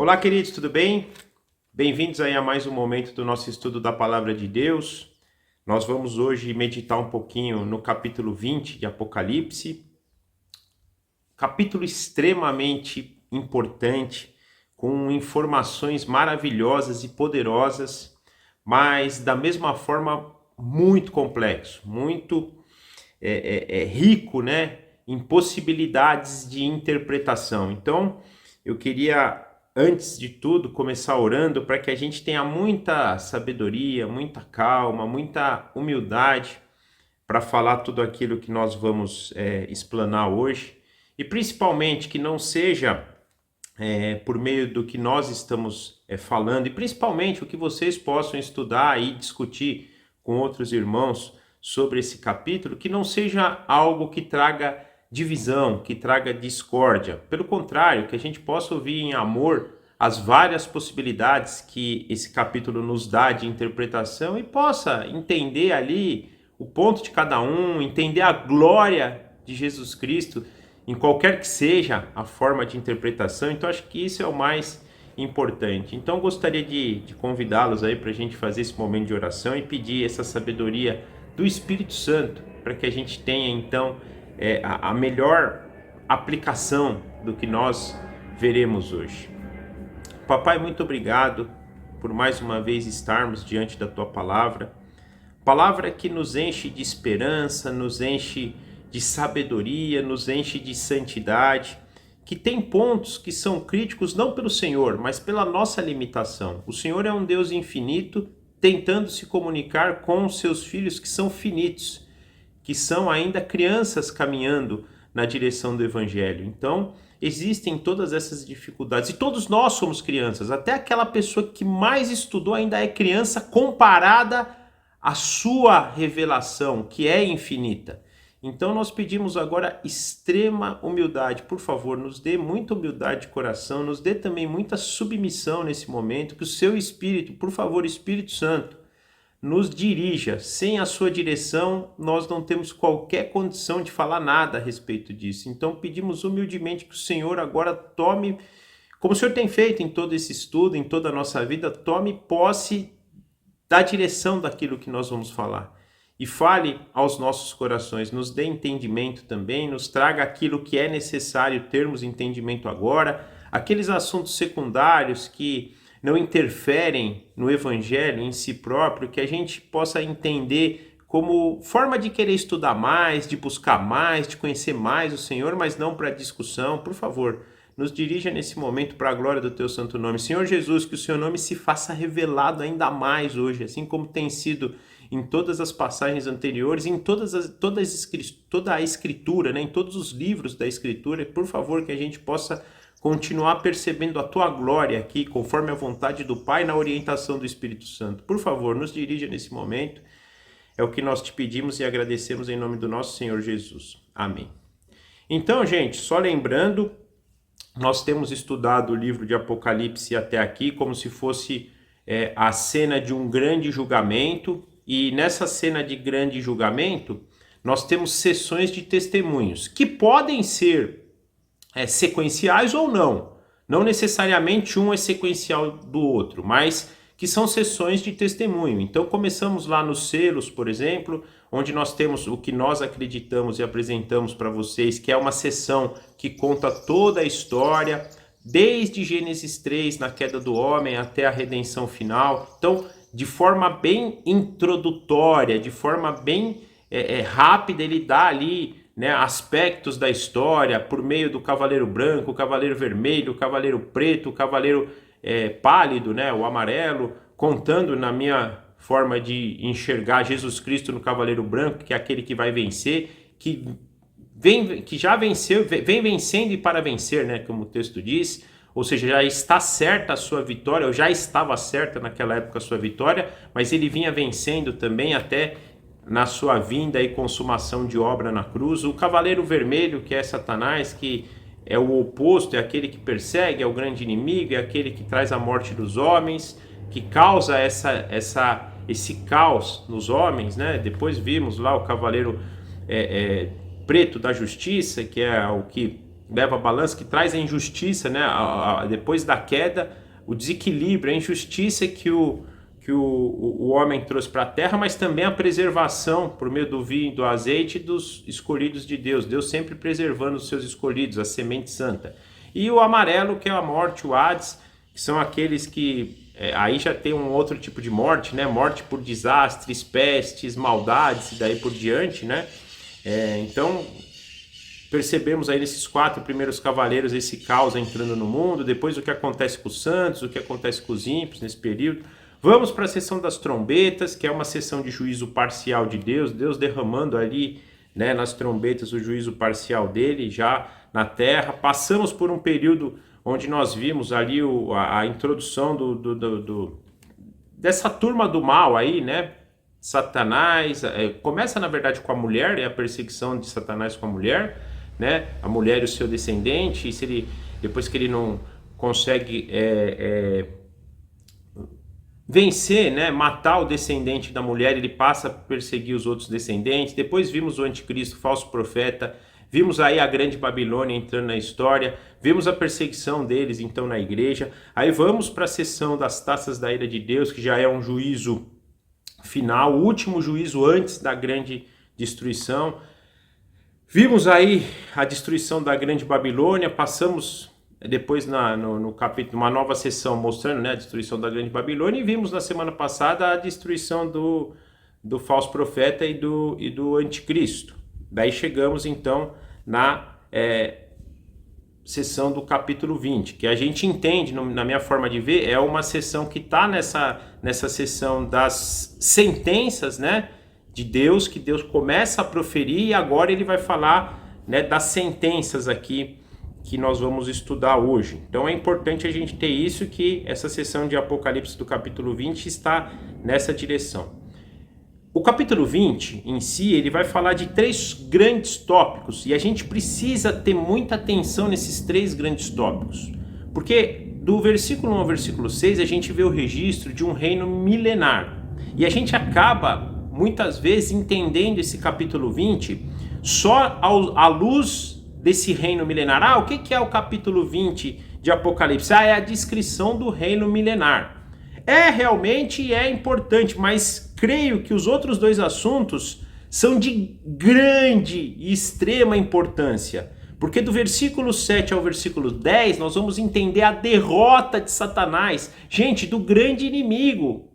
Olá, queridos, tudo bem? Bem-vindos aí a mais um momento do nosso estudo da Palavra de Deus. Nós vamos hoje meditar um pouquinho no capítulo 20 de Apocalipse, capítulo extremamente importante, com informações maravilhosas e poderosas, mas da mesma forma muito complexo, muito rico, né, em possibilidades de interpretação. Então, eu queria, antes de tudo, começar orando para que a gente tenha muita sabedoria, muita calma, muita humildade para falar tudo aquilo que nós vamos explanar hoje, e principalmente que não seja por meio do que nós estamos falando, e principalmente o que vocês possam estudar e discutir com outros irmãos sobre esse capítulo, que não seja algo que traga divisão, que traga discórdia. Pelo contrário, que a gente possa ouvir em amor as várias possibilidades que esse capítulo nos dá de interpretação e possa entender ali o ponto de cada um, entender a glória de Jesus Cristo em qualquer que seja a forma de interpretação. Então acho que isso é o mais importante. Então gostaria de convidá-los aí para a gente fazer esse momento de oração e pedir essa sabedoria do Espírito Santo para que a gente tenha então a melhor aplicação do que nós veremos hoje. Papai, muito obrigado por mais uma vez estarmos diante da Tua palavra que nos enche de esperança, nos enche de sabedoria, nos enche de santidade, que tem pontos que são críticos não pelo Senhor, mas pela nossa limitação. O Senhor é um Deus infinito, tentando se comunicar com os seus filhos que são finitos, que são ainda crianças caminhando na direção do Evangelho. Então, existem todas essas dificuldades, e todos nós somos crianças, até aquela pessoa que mais estudou ainda é criança comparada à sua revelação, que é infinita. Então nós pedimos agora extrema humildade. Por favor, nos dê muita humildade de coração, nos dê também muita submissão nesse momento, que o seu Espírito, por favor, Espírito Santo, nos dirija. Sem a sua direção, nós não temos qualquer condição de falar nada a respeito disso. Então pedimos humildemente que o Senhor agora tome, como o Senhor tem feito em todo esse estudo, em toda a nossa vida, tome posse da direção daquilo que nós vamos falar. E fale aos nossos corações, nos dê entendimento também, nos traga aquilo que é necessário termos entendimento agora, aqueles assuntos secundários que não interferem no Evangelho em si próprio, que a gente possa entender como forma de querer estudar mais, de buscar mais, de conhecer mais o Senhor, mas não para discussão. Por favor, nos dirija nesse momento para a glória do Teu santo nome. Senhor Jesus, que o Seu nome se faça revelado ainda mais hoje, assim como tem sido em todas as passagens anteriores, em toda a Escritura, né? Em todos os livros da Escritura. Por favor, que a gente possa continuar percebendo a Tua glória aqui, conforme a vontade do Pai, na orientação do Espírito Santo. Por favor, nos dirija nesse momento. É o que nós te pedimos e agradecemos em nome do nosso Senhor Jesus. Amém. Então, gente, só lembrando, nós temos estudado o livro de Apocalipse até aqui como se fosse a cena de um grande julgamento, e nessa cena de grande julgamento nós temos sessões de testemunhos que podem ser sequenciais ou não necessariamente um é sequencial do outro, mas que são sessões de testemunho. Então começamos lá nos selos, por exemplo, onde nós temos o que nós acreditamos e apresentamos para vocês, que é uma sessão que conta toda a história, desde Gênesis 3, na queda do homem, até a redenção final. Então, de forma bem introdutória, de forma bem rápida, ele dá ali, né, aspectos da história por meio do cavaleiro branco, o cavaleiro vermelho, o cavaleiro preto, o cavaleiro pálido, né, o amarelo, contando na minha forma de enxergar Jesus Cristo no cavaleiro branco, que é aquele que vai vencer, que já venceu, vem vencendo e para vencer, né, como o texto diz, ou seja, já está certa a sua vitória, ou já estava certa naquela época a sua vitória, mas ele vinha vencendo também até na sua vinda e consumação de obra na cruz. O cavaleiro vermelho, que é Satanás, que é o oposto, é aquele que persegue, é o grande inimigo, é aquele que traz a morte dos homens, que causa esse caos nos homens, né? Depois vimos lá o cavaleiro preto da justiça, que é o que leva a balança, que traz a injustiça, né? Depois da queda, o desequilíbrio, a injustiça que o homem trouxe para a terra, mas também a preservação por meio do vinho e do azeite dos escolhidos de Deus. Deus sempre preservando os seus escolhidos, a semente santa. E o amarelo, que é a morte, o Hades, que são aqueles que... aí já tem um outro tipo de morte, né? Morte por desastres, pestes, maldades e daí por diante, né? Então, percebemos aí nesses 4 primeiros cavaleiros esse caos entrando no mundo, depois o que acontece com os santos, o que acontece com os ímpios nesse período. Vamos para a sessão das trombetas, que é uma sessão de juízo parcial de Deus, Deus derramando ali, né, nas trombetas o juízo parcial dele já na terra. Passamos por um período onde nós vimos ali a introdução dessa turma do mal aí, né? Satanás, começa na verdade com a mulher, a perseguição de Satanás com a mulher, né? A mulher e o seu descendente, e depois que ele não consegue vencer, né? Matar o descendente da mulher, ele passa a perseguir os outros descendentes. Depois vimos o anticristo, falso profeta. Vimos aí a grande Babilônia entrando na história, vimos a perseguição deles então na igreja. Aí vamos para a sessão das taças da ira de Deus, que já é um juízo final, o último juízo antes da grande destruição. Vimos aí a destruição da grande Babilônia, passamos depois no capítulo, uma nova sessão mostrando, né, a destruição da grande Babilônia, e vimos na semana passada a destruição do falso profeta e do anticristo. Daí chegamos então na sessão do capítulo 20, que a gente entende, na minha forma de ver, é uma sessão que está nessa sessão das sentenças, né, de Deus, que Deus começa a proferir, e agora ele vai falar, né, das sentenças aqui que nós vamos estudar hoje. Então é importante a gente ter isso, que essa sessão de Apocalipse do capítulo 20 está nessa direção. O capítulo 20 em si, ele vai falar de 3 grandes tópicos, e a gente precisa ter muita atenção nesses 3 grandes tópicos, porque do versículo 1 ao versículo 6 a gente vê o registro de um reino milenar, e a gente acaba muitas vezes entendendo esse capítulo 20 só à luz desse reino milenar. O que é o capítulo 20 de Apocalipse? É a descrição do reino milenar. Realmente é importante, mas creio que os outros 2 assuntos são de grande e extrema importância, porque do versículo 7 ao versículo 10 nós vamos entender a derrota de Satanás, gente, do grande inimigo,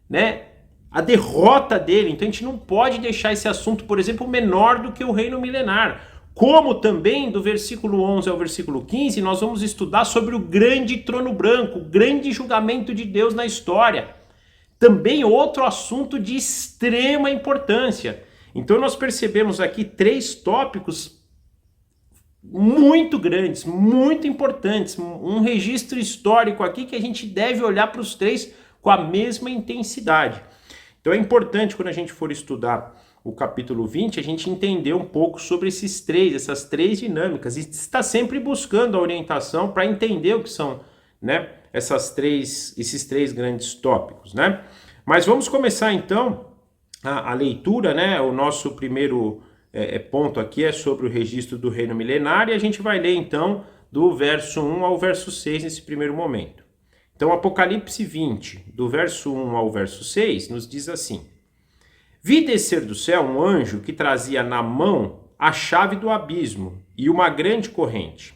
né? A derrota dele. Então a gente não pode deixar esse assunto, por exemplo, menor do que o reino milenar. Como também do versículo 11 ao versículo 15, nós vamos estudar sobre o grande trono branco, o grande julgamento de Deus na história. Também outro assunto de extrema importância. Então nós percebemos aqui 3 tópicos muito grandes, muito importantes, um registro histórico aqui que a gente deve olhar para os 3 com a mesma intensidade. Então é importante, quando a gente for estudar o capítulo 20, a gente entender um pouco sobre essas três dinâmicas, e está sempre buscando a orientação para entender o que são, né, esses três grandes tópicos, né? Mas vamos começar então a leitura, né? O nosso primeiro ponto aqui é sobre o registro do reino milenar, e a gente vai ler então do verso 1 ao verso 6 nesse primeiro momento. Então, Apocalipse 20, do verso 1 ao verso 6, nos diz assim: Vi descer do céu um anjo que trazia na mão a chave do abismo e uma grande corrente.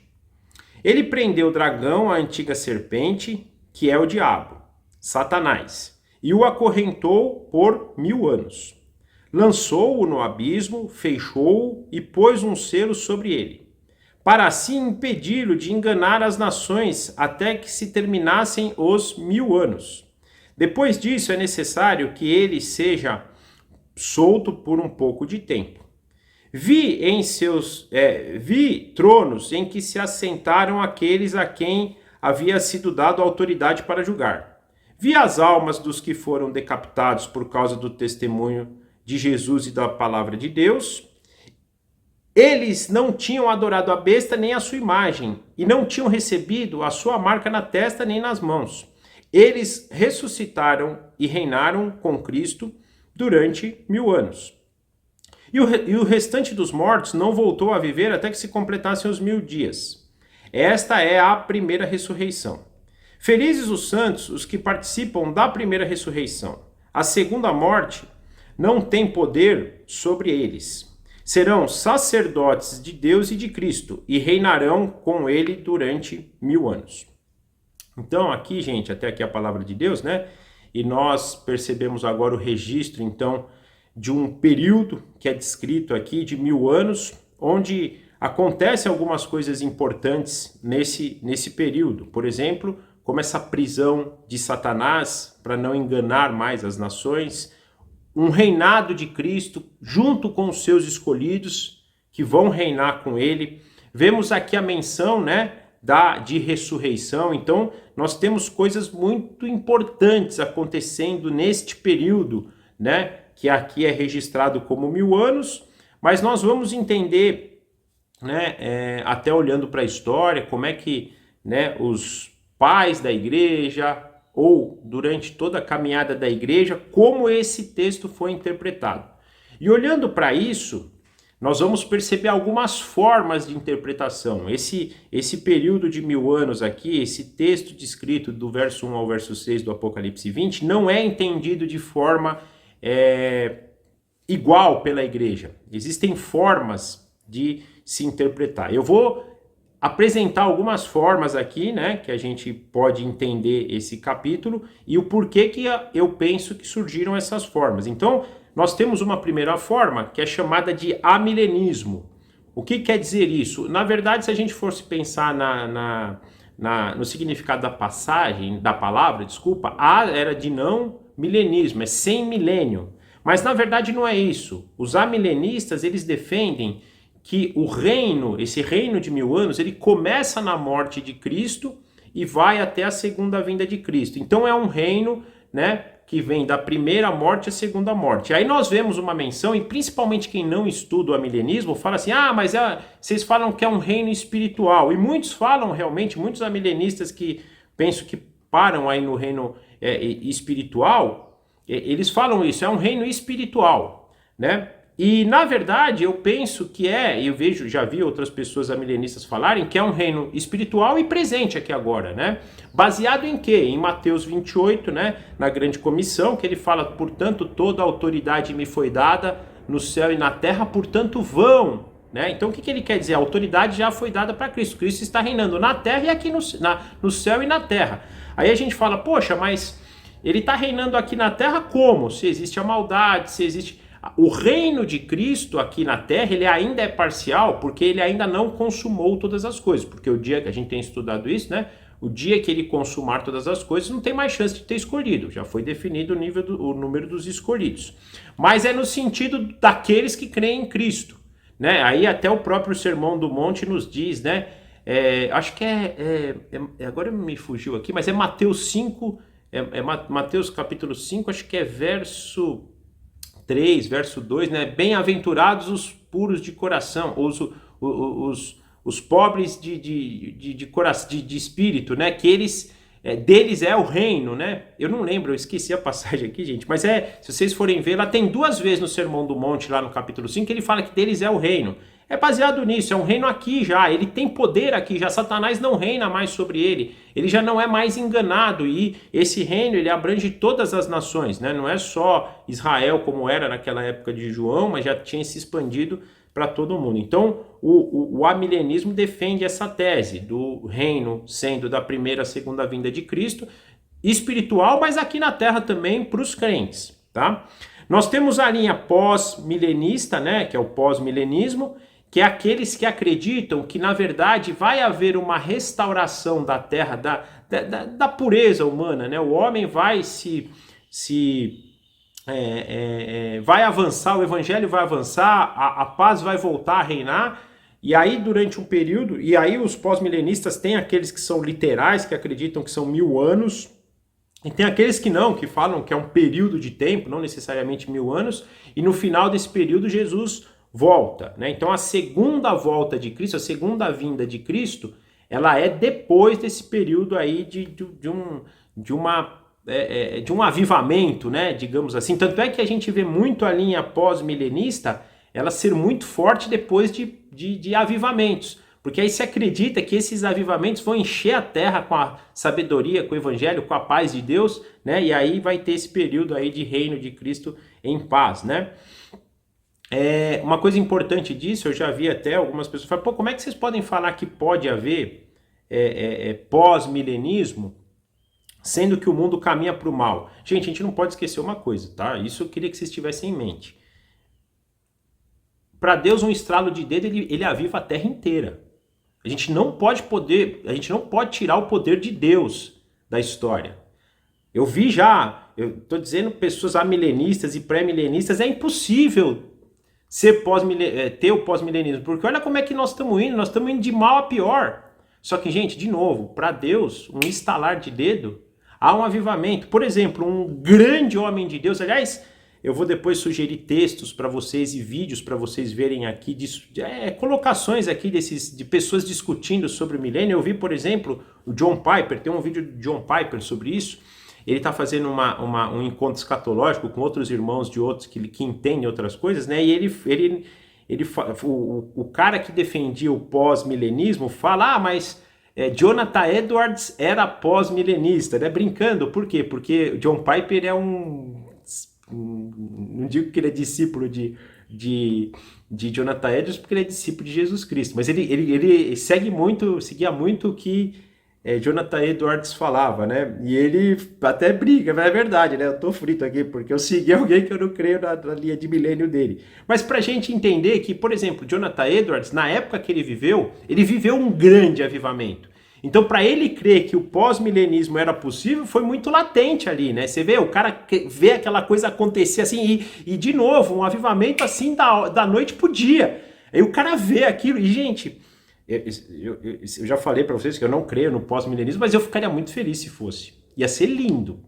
Ele prendeu o dragão, a antiga serpente, que é o diabo, Satanás, e o acorrentou por 1000 anos. Lançou-o no abismo, fechou-o e pôs um selo sobre ele, para assim impedi-lo de enganar as nações até que se terminassem os 1000 anos. Depois disso, é necessário que ele seja solto por um pouco de tempo. Vi tronos em que se assentaram aqueles a quem havia sido dado autoridade para julgar. Vi as almas dos que foram decapitados por causa do testemunho de Jesus e da palavra de Deus. Eles não tinham adorado a besta nem a sua imagem, e não tinham recebido a sua marca na testa nem nas mãos. Eles ressuscitaram e reinaram com Cristo durante 1000 anos. E o restante dos mortos não voltou a viver até que se completassem os 1000 dias. Esta é a primeira ressurreição. Felizes os santos, os que participam da primeira ressurreição. A segunda morte não tem poder sobre eles. Serão sacerdotes de Deus e de Cristo e reinarão com ele durante 1000 anos. Então aqui, gente, até aqui a palavra de Deus, né? E nós percebemos agora o registro, então, de um período que é descrito aqui de 1000 anos, onde acontecem algumas coisas importantes nesse período. Por exemplo, como essa prisão de Satanás para não enganar mais as nações, um reinado de Cristo junto com os seus escolhidos que vão reinar com ele. Vemos aqui a menção, né, de ressurreição. Então, nós temos coisas muito importantes acontecendo neste período, né, que aqui é registrado como 1000 anos, mas nós vamos entender, né, até olhando para a história, como é que, né, os pais da igreja, ou durante toda a caminhada da igreja, como esse texto foi interpretado. E olhando para isso, nós vamos perceber algumas formas de interpretação. Esse período de 1000 anos aqui, esse texto descrito do verso 1 ao verso 6 do Apocalipse 20, não é entendido de forma igual pela igreja. Existem formas de se interpretar. Eu vou apresentar algumas formas aqui, né, que a gente pode entender esse capítulo e o porquê que eu penso que surgiram essas formas. Então, nós temos uma primeira forma que é chamada de amilenismo. O que quer dizer isso? Na verdade, se a gente fosse pensar no significado da passagem, da palavra, desculpa, a era de não milenismo, é sem milênio. Mas na verdade não é isso. Os amilenistas, eles defendem que o reino, esse reino de 1000 anos, ele começa na morte de Cristo e vai até a segunda vinda de Cristo. Então é um reino, né, que vem da primeira morte à segunda morte. Aí nós vemos uma menção, e principalmente quem não estuda o amilenismo, fala assim, mas vocês falam que é um reino espiritual. E muitos falam realmente, muitos amilenistas que penso que param aí no reino espiritual, eles falam isso, é um reino espiritual, né? E, na verdade, eu penso que já vi outras pessoas amilenistas falarem que é um reino espiritual e presente aqui agora, né? Baseado em quê? Em Mateus 28, né? Na grande comissão, que ele fala, portanto, toda a autoridade me foi dada no céu e na terra, portanto, vão, né? Então, o que ele quer dizer? A autoridade já foi dada para Cristo. Cristo está reinando na terra e aqui no céu e na terra. Aí a gente fala, poxa, mas ele está reinando aqui na terra como? Se existe a maldade, se existe... O reino de Cristo aqui na terra, ele ainda é parcial, porque ele ainda não consumou todas as coisas. Porque o dia que a gente tem estudado isso, né? O dia que ele consumar todas as coisas, não tem mais chance de ter escolhido. Já foi definido o número dos escolhidos. Mas é no sentido daqueles que creem em Cristo, né? Aí até o próprio Sermão do Monte nos diz, né? Acho que agora me fugiu aqui, mas é Mateus 5, Mateus capítulo 5, acho que é verso 3, verso 2, né? Bem-aventurados os puros de coração, os pobres de espírito, né? Que eles, deles é o reino, né? Eu não lembro, eu esqueci a passagem aqui, gente, mas se vocês forem ver, lá tem 2 vezes no Sermão do Monte, lá no capítulo 5, que ele fala que deles é o reino. É baseado nisso, é um reino aqui já, ele tem poder aqui já, Satanás não reina mais sobre ele já não é mais enganado, e esse reino ele abrange todas as nações, né? Não é só Israel como era naquela época de João, mas já tinha se expandido para todo mundo. Então o amilenismo defende essa tese do reino sendo da primeira à segunda vinda de Cristo, espiritual, mas aqui na terra também para os crentes, tá? Nós temos a linha pós-milenista, né, que é o pós-milenismo, que é aqueles que acreditam que, na verdade, vai haver uma restauração da terra, da pureza humana, né? O homem vai vai avançar, o evangelho vai avançar, a paz vai voltar a reinar, e aí durante um período, e aí os pós-milenistas têm aqueles que são literais, que acreditam que são 1000 anos, e tem aqueles que não, que falam que é um período de tempo, não necessariamente 1000 anos, e no final desse período Jesus volta, né? Então a segunda volta de Cristo, a segunda vinda de Cristo, ela é depois desse período aí de um avivamento, né? Digamos assim. Tanto é que a gente vê muito a linha pós-milenista ela ser muito forte depois de avivamentos. Porque aí se acredita que esses avivamentos vão encher a terra com a sabedoria, com o evangelho, com a paz de Deus, né? E aí vai ter esse período aí de reino de Cristo em paz, né? Uma coisa importante disso, eu já vi até algumas pessoas falar, pô, como é que vocês podem falar que pode haver pós-milenismo, sendo que o mundo caminha para o mal? Gente, a gente não pode esquecer uma coisa, tá? Isso eu queria que vocês tivessem em mente. Para Deus, um estralo de dedo, ele aviva a terra inteira. A gente não pode tirar o poder de Deus da história. Eu estou dizendo pessoas amilenistas e pré-milenistas, é impossível ter o pós-milenismo, porque olha como é que nós estamos indo de mal a pior. Só que, gente, de novo, para Deus, um estalar de dedo, há um avivamento. Por exemplo, um grande homem de Deus, aliás, eu vou depois sugerir textos para vocês e vídeos para vocês verem aqui, colocações aqui de pessoas discutindo sobre o milênio. Eu vi, por exemplo, o John Piper, tem um vídeo do John Piper sobre isso. Ele está fazendo um encontro escatológico com outros irmãos de outros que entendem outras coisas, né? E o cara que defendia o pós-milenismo fala, mas Jonathan Edwards era pós-milenista, né? Brincando, por quê? Porque John Piper não digo que ele é discípulo de Jonathan Edwards, porque ele é discípulo de Jesus Cristo, mas ele seguia muito o que Jonathan Edwards falava, né? E ele até briga, mas é verdade, né? Eu tô frito aqui, porque eu segui alguém que eu não creio na linha de milênio dele. Mas pra gente entender que, por exemplo, Jonathan Edwards, na época que ele viveu um grande avivamento. Então, para ele crer que o pós-milenismo era possível, foi muito latente ali, né? Você vê, o cara vê aquela coisa acontecer assim, e de novo, um avivamento assim da noite pro dia. Aí o cara vê aquilo, e gente, eu já falei para vocês que eu não creio no pós-milenismo, mas eu ficaria muito feliz se fosse. Ia ser lindo.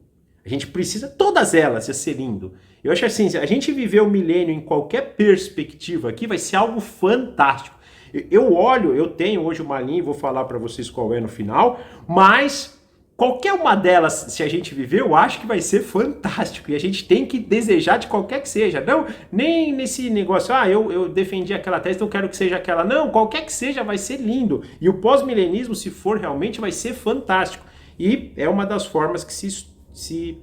A gente precisa, todas elas, ia ser lindo. Eu acho assim, se a gente viver o milênio em qualquer perspectiva aqui, vai ser algo fantástico. Eu tenho hoje uma linha, vou falar para vocês qual é no final, mas qualquer uma delas, se a gente viver, eu acho que vai ser fantástico, e a gente tem que desejar de qualquer que seja, não, nem nesse negócio, eu defendi aquela tese, então eu quero que seja aquela, não, qualquer que seja vai ser lindo, e o pós-milenismo, se for realmente, vai ser fantástico, e é uma das formas que se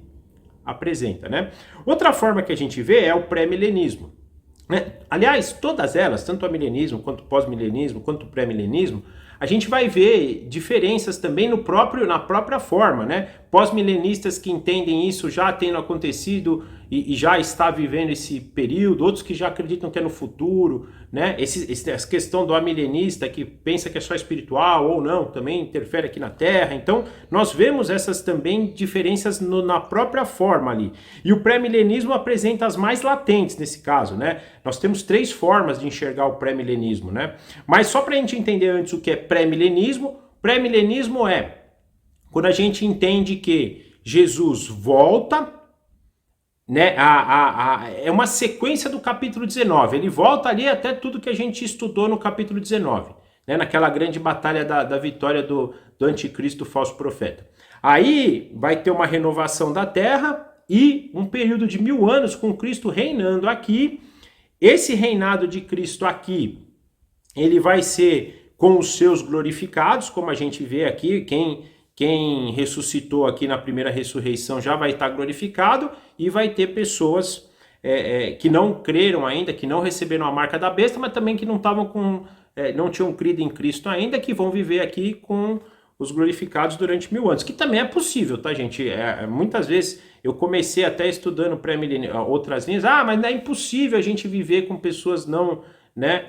apresenta, né? Outra forma que a gente vê é o pré-milenismo. Aliás, todas elas, tanto o milenismo, quanto o pós-milenismo, quanto o pré-milenismo, a gente vai ver diferenças também na própria forma, né? Pós-milenistas que entendem isso já tendo acontecido e já está vivendo esse período, outros que já acreditam que é no futuro, né? Essa questão do amilenista que pensa que é só espiritual ou não, também interfere aqui na Terra. Então, nós vemos essas também diferenças na própria forma ali. E o pré-milenismo apresenta as mais latentes nesse caso, né? Nós temos 3 formas de enxergar o pré-milenismo, né? Mas só para a gente entender antes o que é pré-milenismo é quando a gente entende que Jesus volta, né? É uma sequência do capítulo 19. Ele volta ali até tudo que a gente estudou no capítulo 19, né? Naquela grande batalha da vitória do anticristo falso profeta. Aí vai ter uma renovação da terra e um período de 1000 anos com Cristo reinando aqui. Esse reinado de Cristo aqui, ele vai ser com os seus glorificados, como a gente vê aqui, quem ressuscitou aqui na primeira ressurreição já vai estar glorificado, e vai ter pessoas que não creram ainda, que não receberam a marca da besta, mas também que não tinham crido em Cristo ainda, que vão viver aqui com os glorificados durante 1000 anos, que também é possível, tá, gente? Muitas vezes eu comecei até estudando pré-milenio, outras linhas, mas não é impossível a gente viver com pessoas não, né,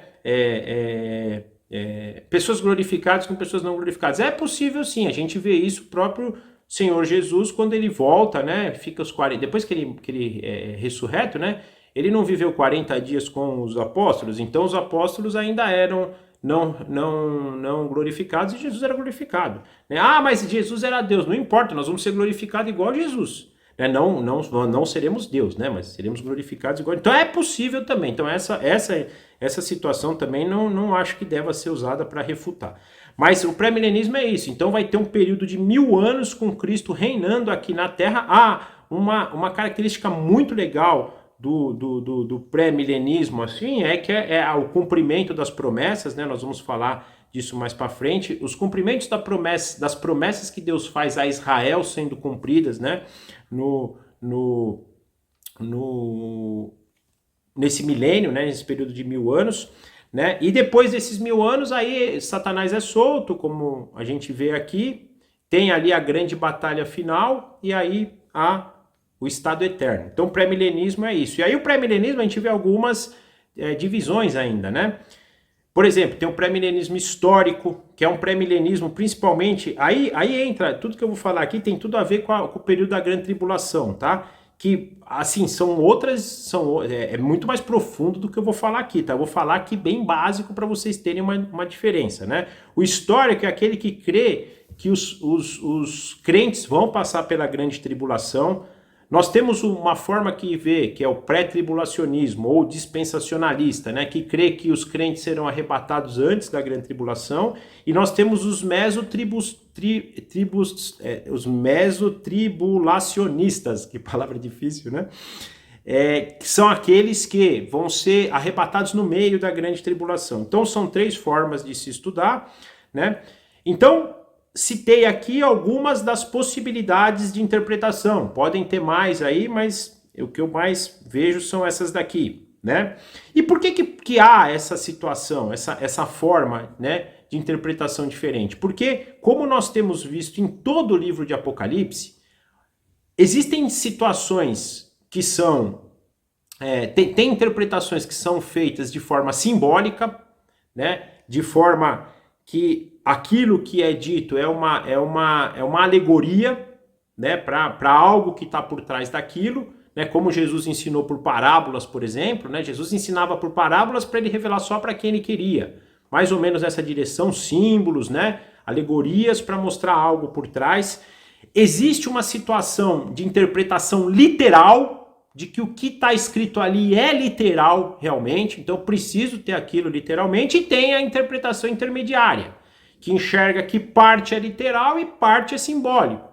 pessoas glorificadas com pessoas não glorificadas. É possível sim, a gente vê isso, o próprio Senhor Jesus, quando ele volta, né, fica os 40, depois que ele é ressurreto, né, ele não viveu 40 dias com os apóstolos, então os apóstolos ainda eram não glorificados, e Jesus era glorificado, né? Mas Jesus era Deus, não importa, nós vamos ser glorificados igual a Jesus, né? Não seremos Deus, né? Mas seremos glorificados igual. Então é possível também. Então essa situação também não acho que deva ser usada para refutar. Mas o pré-milenismo é isso. Então vai ter um período de 1000 anos com Cristo reinando aqui na Terra. Uma característica muito legal do pré-milenismo, assim, é que é o cumprimento das promessas, né? Nós vamos falar disso mais para frente. Os cumprimentos das promessas que Deus faz a Israel sendo cumpridas, né? Nesse milênio, né? Nesse período de 1000 anos, né? E depois desses 1000 anos, aí Satanás é solto, como a gente vê aqui, tem ali a grande batalha final, e aí o estado eterno. Então o pré-milenismo é isso. E aí o pré-milenismo a gente vê algumas divisões ainda, né? Por exemplo, tem o pré-milenismo histórico, que é um pré-milenismo principalmente, aí entra, tudo que eu vou falar aqui tem tudo a ver com o período da grande tribulação, tá? Que, assim, é muito mais profundo do que eu vou falar aqui, tá? Eu vou falar aqui bem básico para vocês terem uma diferença, né? O histórico é aquele que crê que os crentes vão passar pela grande tribulação. Nós temos uma forma que vê, que é o pré-tribulacionismo ou dispensacionalista, né, que crê que os crentes serão arrebatados antes da grande tribulação, e nós temos os mesotribulacionistas, que palavra difícil, né? Que são aqueles que vão ser arrebatados no meio da grande tribulação. Então são 3 formas de se estudar, né? Então, citei aqui algumas das possibilidades de interpretação. Podem ter mais aí, mas o que eu mais vejo são essas daqui, né? E por que há essa situação, essa forma, né, de interpretação diferente? Porque, como nós temos visto em todo o livro de Apocalipse, existem situações que são... tem interpretações que são feitas de forma simbólica, né? De forma que aquilo que é dito é uma alegoria, né, para algo que está por trás daquilo, né, como Jesus ensinou por parábolas, por exemplo, né, Jesus ensinava por parábolas para ele revelar só para quem ele queria, mais ou menos essa direção, símbolos, né, alegorias para mostrar algo por trás. Existe uma situação de interpretação literal, de que o que está escrito ali é literal realmente, então eu preciso ter aquilo literalmente, e tem a interpretação intermediária, que enxerga que parte é literal e parte é simbólico,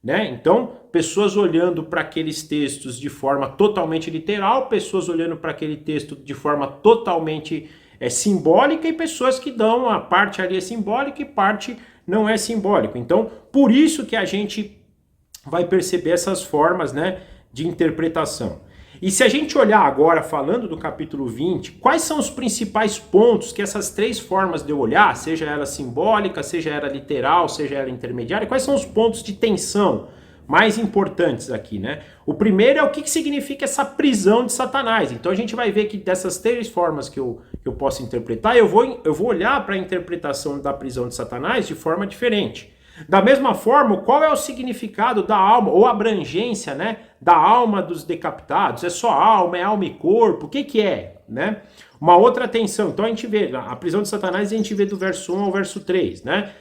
né? Então, pessoas olhando para aqueles textos de forma totalmente literal, pessoas olhando para aquele texto de forma totalmente simbólica, e pessoas que dão a parte ali é simbólica e parte não é simbólico. Então, por isso que a gente vai perceber essas formas, né, de interpretação. E se a gente olhar agora, falando do capítulo 20, quais são os principais pontos que essas 3 formas de eu olhar, seja ela simbólica, seja ela literal, seja ela intermediária, quais são os pontos de tensão mais importantes aqui, né? O primeiro é o que significa essa prisão de Satanás. Então a gente vai ver que dessas 3 formas que eu posso interpretar, eu vou olhar para a interpretação da prisão de Satanás de forma diferente. Da mesma forma, qual é o significado da alma, ou abrangência, né, da alma dos decapitados? É só alma, é alma e corpo? O que é, né? Uma outra tensão. Então a gente vê, a prisão de Satanás a gente vê do verso 1 ao verso 3, né?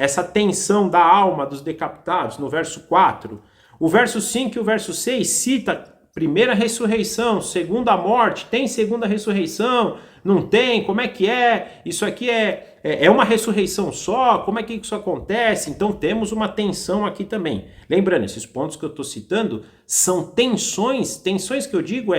Essa tensão da alma dos decapitados no verso 4. O verso 5 e o verso 6 cita primeira ressurreição, segunda morte, tem segunda ressurreição, não tem, como é que é? Isso aqui é uma ressurreição só? Como é que isso acontece? Então temos uma tensão aqui também. Lembrando, esses pontos que eu estou citando são tensões que eu digo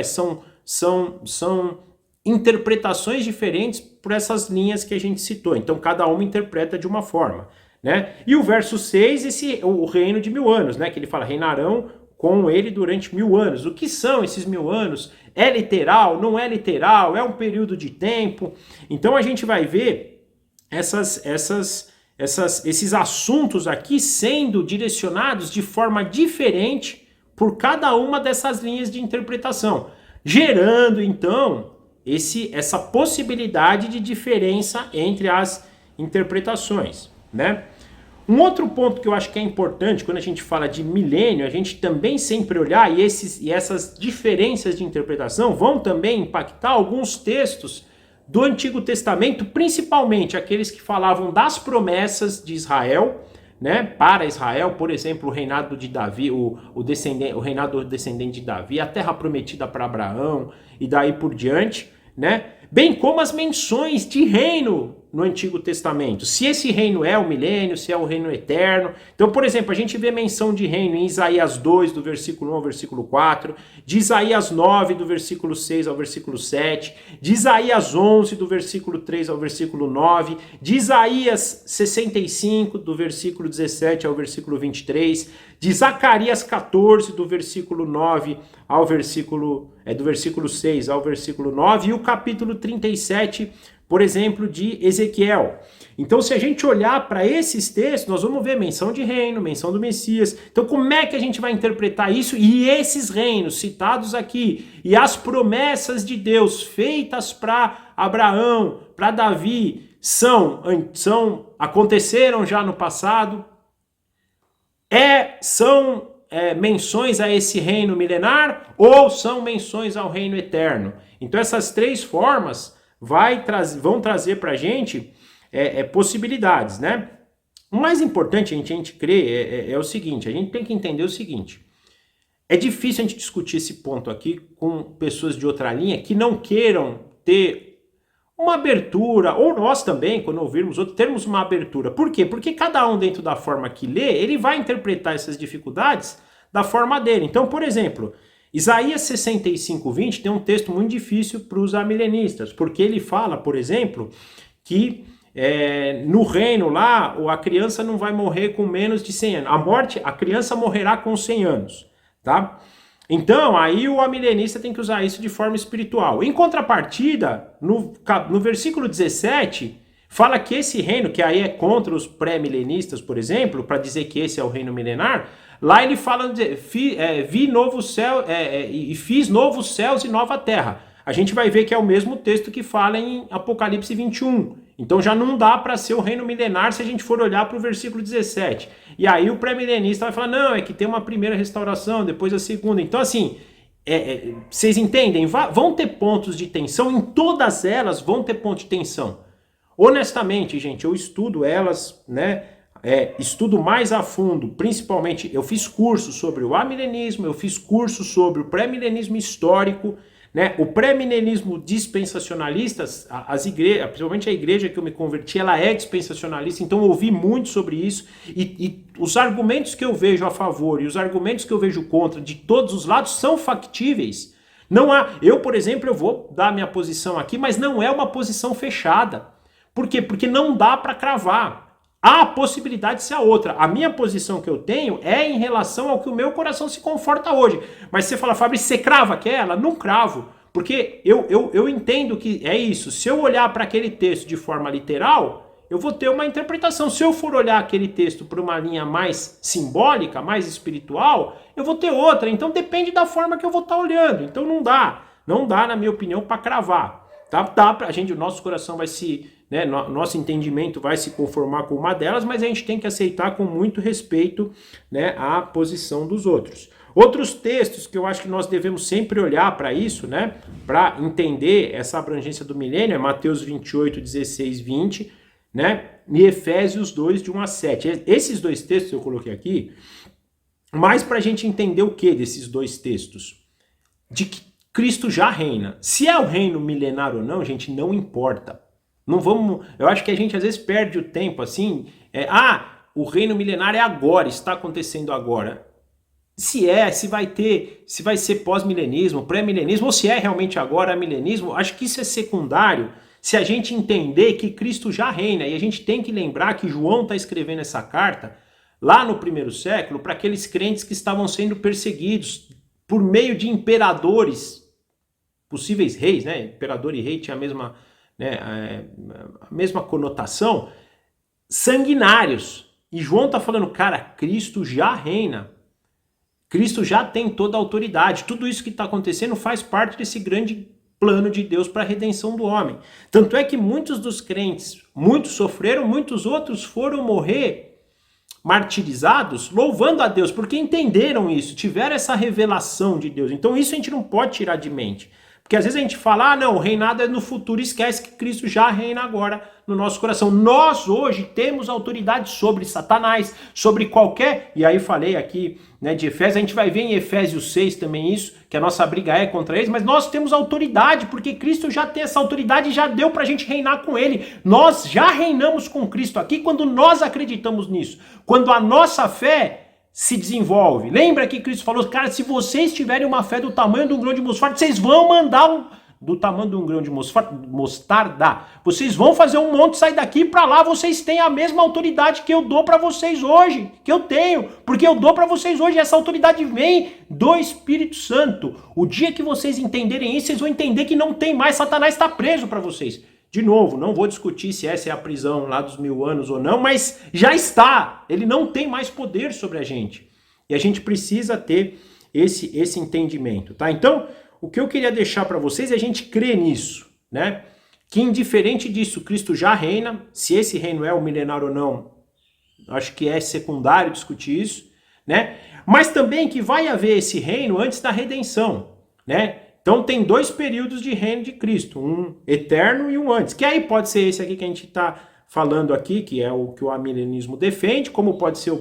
são interpretações diferentes por essas linhas que a gente citou. Então cada uma interpreta de uma forma, né? E o verso 6, o reino de 1000 anos, né? Que ele fala, reinarão com ele durante 1000 anos. O que são esses 1000 anos? É literal? Não é literal? É um período de tempo? Então a gente vai ver esses assuntos aqui sendo direcionados de forma diferente por cada uma dessas linhas de interpretação, gerando então essa possibilidade de diferença entre as interpretações, né? Um outro ponto que eu acho que é importante quando a gente fala de milênio, a gente também sempre olhar, e essas diferenças de interpretação vão também impactar alguns textos do Antigo Testamento, principalmente aqueles que falavam das promessas de Israel, né, para Israel, por exemplo, o reinado de Davi, o reinado do descendente de Davi, a terra prometida para Abraão e daí por diante, né? Bem como as menções de reino no Antigo Testamento. Se esse reino é o milênio, se é o reino eterno. Então, por exemplo, a gente vê menção de reino em Isaías 2, do versículo 1 ao versículo 4, de Isaías 9, do versículo 6 ao versículo 7, de Isaías 11, do versículo 3 ao versículo 9, de Isaías 65, do versículo 17 ao versículo 23, de Zacarias 14, do versículo 9 ao versículo, do versículo 6 ao versículo 9, e o capítulo 37, por exemplo, de Ezequiel. Então, se a gente olhar para esses textos, nós vamos ver menção de reino, menção do Messias. Então, como é que a gente vai interpretar isso? E esses reinos citados aqui, e as promessas de Deus feitas para Abraão, para Davi, aconteceram já no passado, são menções a esse reino milenar ou são menções ao reino eterno? Então, essas três formas vão trazer para a gente possibilidades, né? O mais importante a gente crer é o seguinte, a gente tem que entender o seguinte, é difícil a gente discutir esse ponto aqui com pessoas de outra linha que não queiram ter uma abertura, ou nós também, quando ouvirmos outro, termos uma abertura. Por quê? Porque cada um dentro da forma que lê, ele vai interpretar essas dificuldades da forma dele. Então, por exemplo, Isaías 65:20 tem um texto muito difícil para os amilenistas, porque ele fala, por exemplo, que no reino lá, a criança não vai morrer com menos de 100 anos. A criança morrerá com 100 anos, tá? Então, aí o amilenista tem que usar isso de forma espiritual. Em contrapartida, no versículo 17, fala que esse reino, que aí é contra os pré-milenistas, por exemplo, para dizer que esse é o reino milenar, lá ele fala, vi novo céu, e fiz novos céus e nova terra. A gente vai ver que é o mesmo texto que fala em Apocalipse 21. Então já não dá para ser o reino milenar se a gente for olhar para o versículo 17. E aí o pré-milenista vai falar, não, é que tem uma primeira restauração, depois a segunda. Então assim, vocês entendem? Vão ter pontos de tensão, em todas elas vão ter pontos de tensão. Honestamente, gente, eu estudo elas, né? Estudo mais a fundo, principalmente, eu fiz cursos sobre o amilenismo, eu fiz cursos sobre o pré-milenismo histórico, né? O pré-milenismo dispensacionalista, as igrejas, principalmente a igreja que eu me converti, ela é dispensacionalista, então eu ouvi muito sobre isso, e os argumentos que eu vejo a favor e os argumentos que eu vejo contra de todos os lados são factíveis. Não há, eu, por exemplo, eu vou dar minha posição aqui, mas não é uma posição fechada. Por quê? Porque não dá para cravar. Há a possibilidade de ser a outra. A minha posição que eu tenho é em relação ao que o meu coração se conforta hoje. Mas você fala, Fabrício, você crava aquela? Não cravo. Porque eu entendo que é isso. Se eu olhar para aquele texto de forma literal, eu vou ter uma interpretação. Se eu for olhar aquele texto por uma linha mais simbólica, mais espiritual, eu vou ter outra. Então depende da forma que eu vou estar olhando. Então não dá, na minha opinião, para cravar. Tá? Dá pra gente, o nosso coração vai se... Né, nosso entendimento vai se conformar com uma delas, mas a gente tem que aceitar com muito respeito, né, a posição dos outros. Outros textos que eu acho que nós devemos sempre olhar para isso, né, para entender essa abrangência do milênio, é Mateus 28, 16, 20, né, e Efésios 2, de 1 a 7. Esses dois textos eu coloquei aqui, mais para a gente entender o que desses dois textos? De que Cristo já reina. Se é o reino milenar ou não, gente, não importa. Não vamos, eu acho que a gente às vezes perde o tempo assim, o reino milenar é agora, está acontecendo agora. Se vai ser pós-milenismo, pré-milenismo, ou se é realmente agora milenismo, acho que isso é secundário se a gente entender que Cristo já reina. E a gente tem que lembrar que João está escrevendo essa carta lá no primeiro século para aqueles crentes que estavam sendo perseguidos por meio de imperadores, possíveis reis, né? Imperador e rei tinha a mesma conotação, sanguinários. E João está falando, cara, Cristo já reina. Cristo já tem toda a autoridade. Tudo isso que está acontecendo faz parte desse grande plano de Deus para a redenção do homem. Tanto é que muitos dos crentes, muitos sofreram, muitos outros foram morrer martirizados, louvando a Deus, porque entenderam isso, tiveram essa revelação de Deus. Então isso a gente não pode tirar de mente. Porque às vezes a gente fala, não, o reinado é no futuro, esquece que Cristo já reina agora no nosso coração. Nós hoje temos autoridade sobre Satanás, sobre qualquer... E aí falei aqui, né, de Efésios, a gente vai ver em Efésios 6 também isso, que a nossa briga é contra eles, mas nós temos autoridade, porque Cristo já tem essa autoridade e já deu pra gente reinar com ele. Nós já reinamos com Cristo aqui quando nós acreditamos nisso. Quando a nossa fé se desenvolve. Lembra que Cristo falou, cara, se vocês tiverem uma fé do tamanho de um grão de mostarda, vocês vão mandar do tamanho de um grão de mostarda, vocês vão fazer um monte sair daqui para lá, vocês têm a mesma autoridade que eu dou para vocês hoje, que eu tenho, porque eu dou para vocês hoje, essa autoridade vem do Espírito Santo. O dia que vocês entenderem isso, vocês vão entender que não tem mais, Satanás está preso para vocês. De novo, não vou discutir se essa é a prisão lá dos 1000 anos ou não, mas já está. Ele não tem mais poder sobre a gente. E a gente precisa ter esse entendimento, tá? Então, o que eu queria deixar para vocês é a gente crer nisso, né? Que indiferente disso, Cristo já reina. Se esse reino é o milenário ou não, acho que é secundário discutir isso, né? Mas também que vai haver esse reino antes da redenção, né? Então tem 2 períodos de reino de Cristo, um eterno e um antes, que aí pode ser esse aqui que a gente está falando aqui, que é o que o amilenismo defende, como pode ser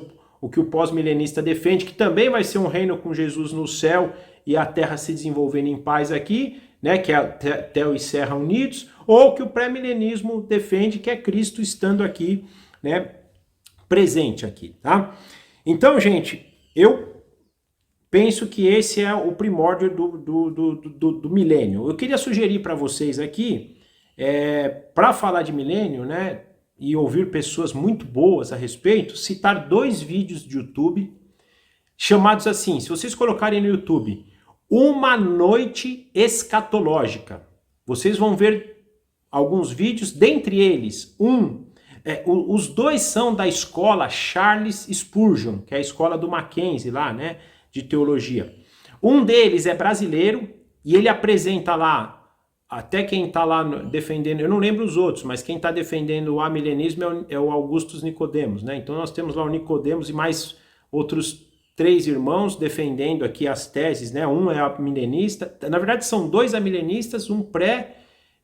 o que o pós-milenista defende, que também vai ser um reino com Jesus no céu e a terra se desenvolvendo em paz aqui, né, que é Tel e Serra unidos, ou que o pré-milenismo defende, que é Cristo estando aqui, né, presente aqui, tá? Então, gente, eu penso que esse é o primórdio do milênio. Eu queria sugerir para vocês aqui, para falar de milênio, né, e ouvir pessoas muito boas a respeito, citar 2 vídeos de YouTube chamados assim, se vocês colocarem no YouTube, Uma Noite Escatológica, vocês vão ver alguns vídeos, dentre eles, os 2 são da escola Charles Spurgeon, que é a escola do Mackenzie lá, né, de teologia. Um deles é brasileiro e ele apresenta lá, até quem está lá defendendo, eu não lembro os outros, mas quem está defendendo o amilenismo é o Augustus Nicodemos, né? Então nós temos lá o Nicodemos e mais outros 3 irmãos defendendo aqui as teses, né? Um é amilenista, na verdade são 2 amilenistas, um pré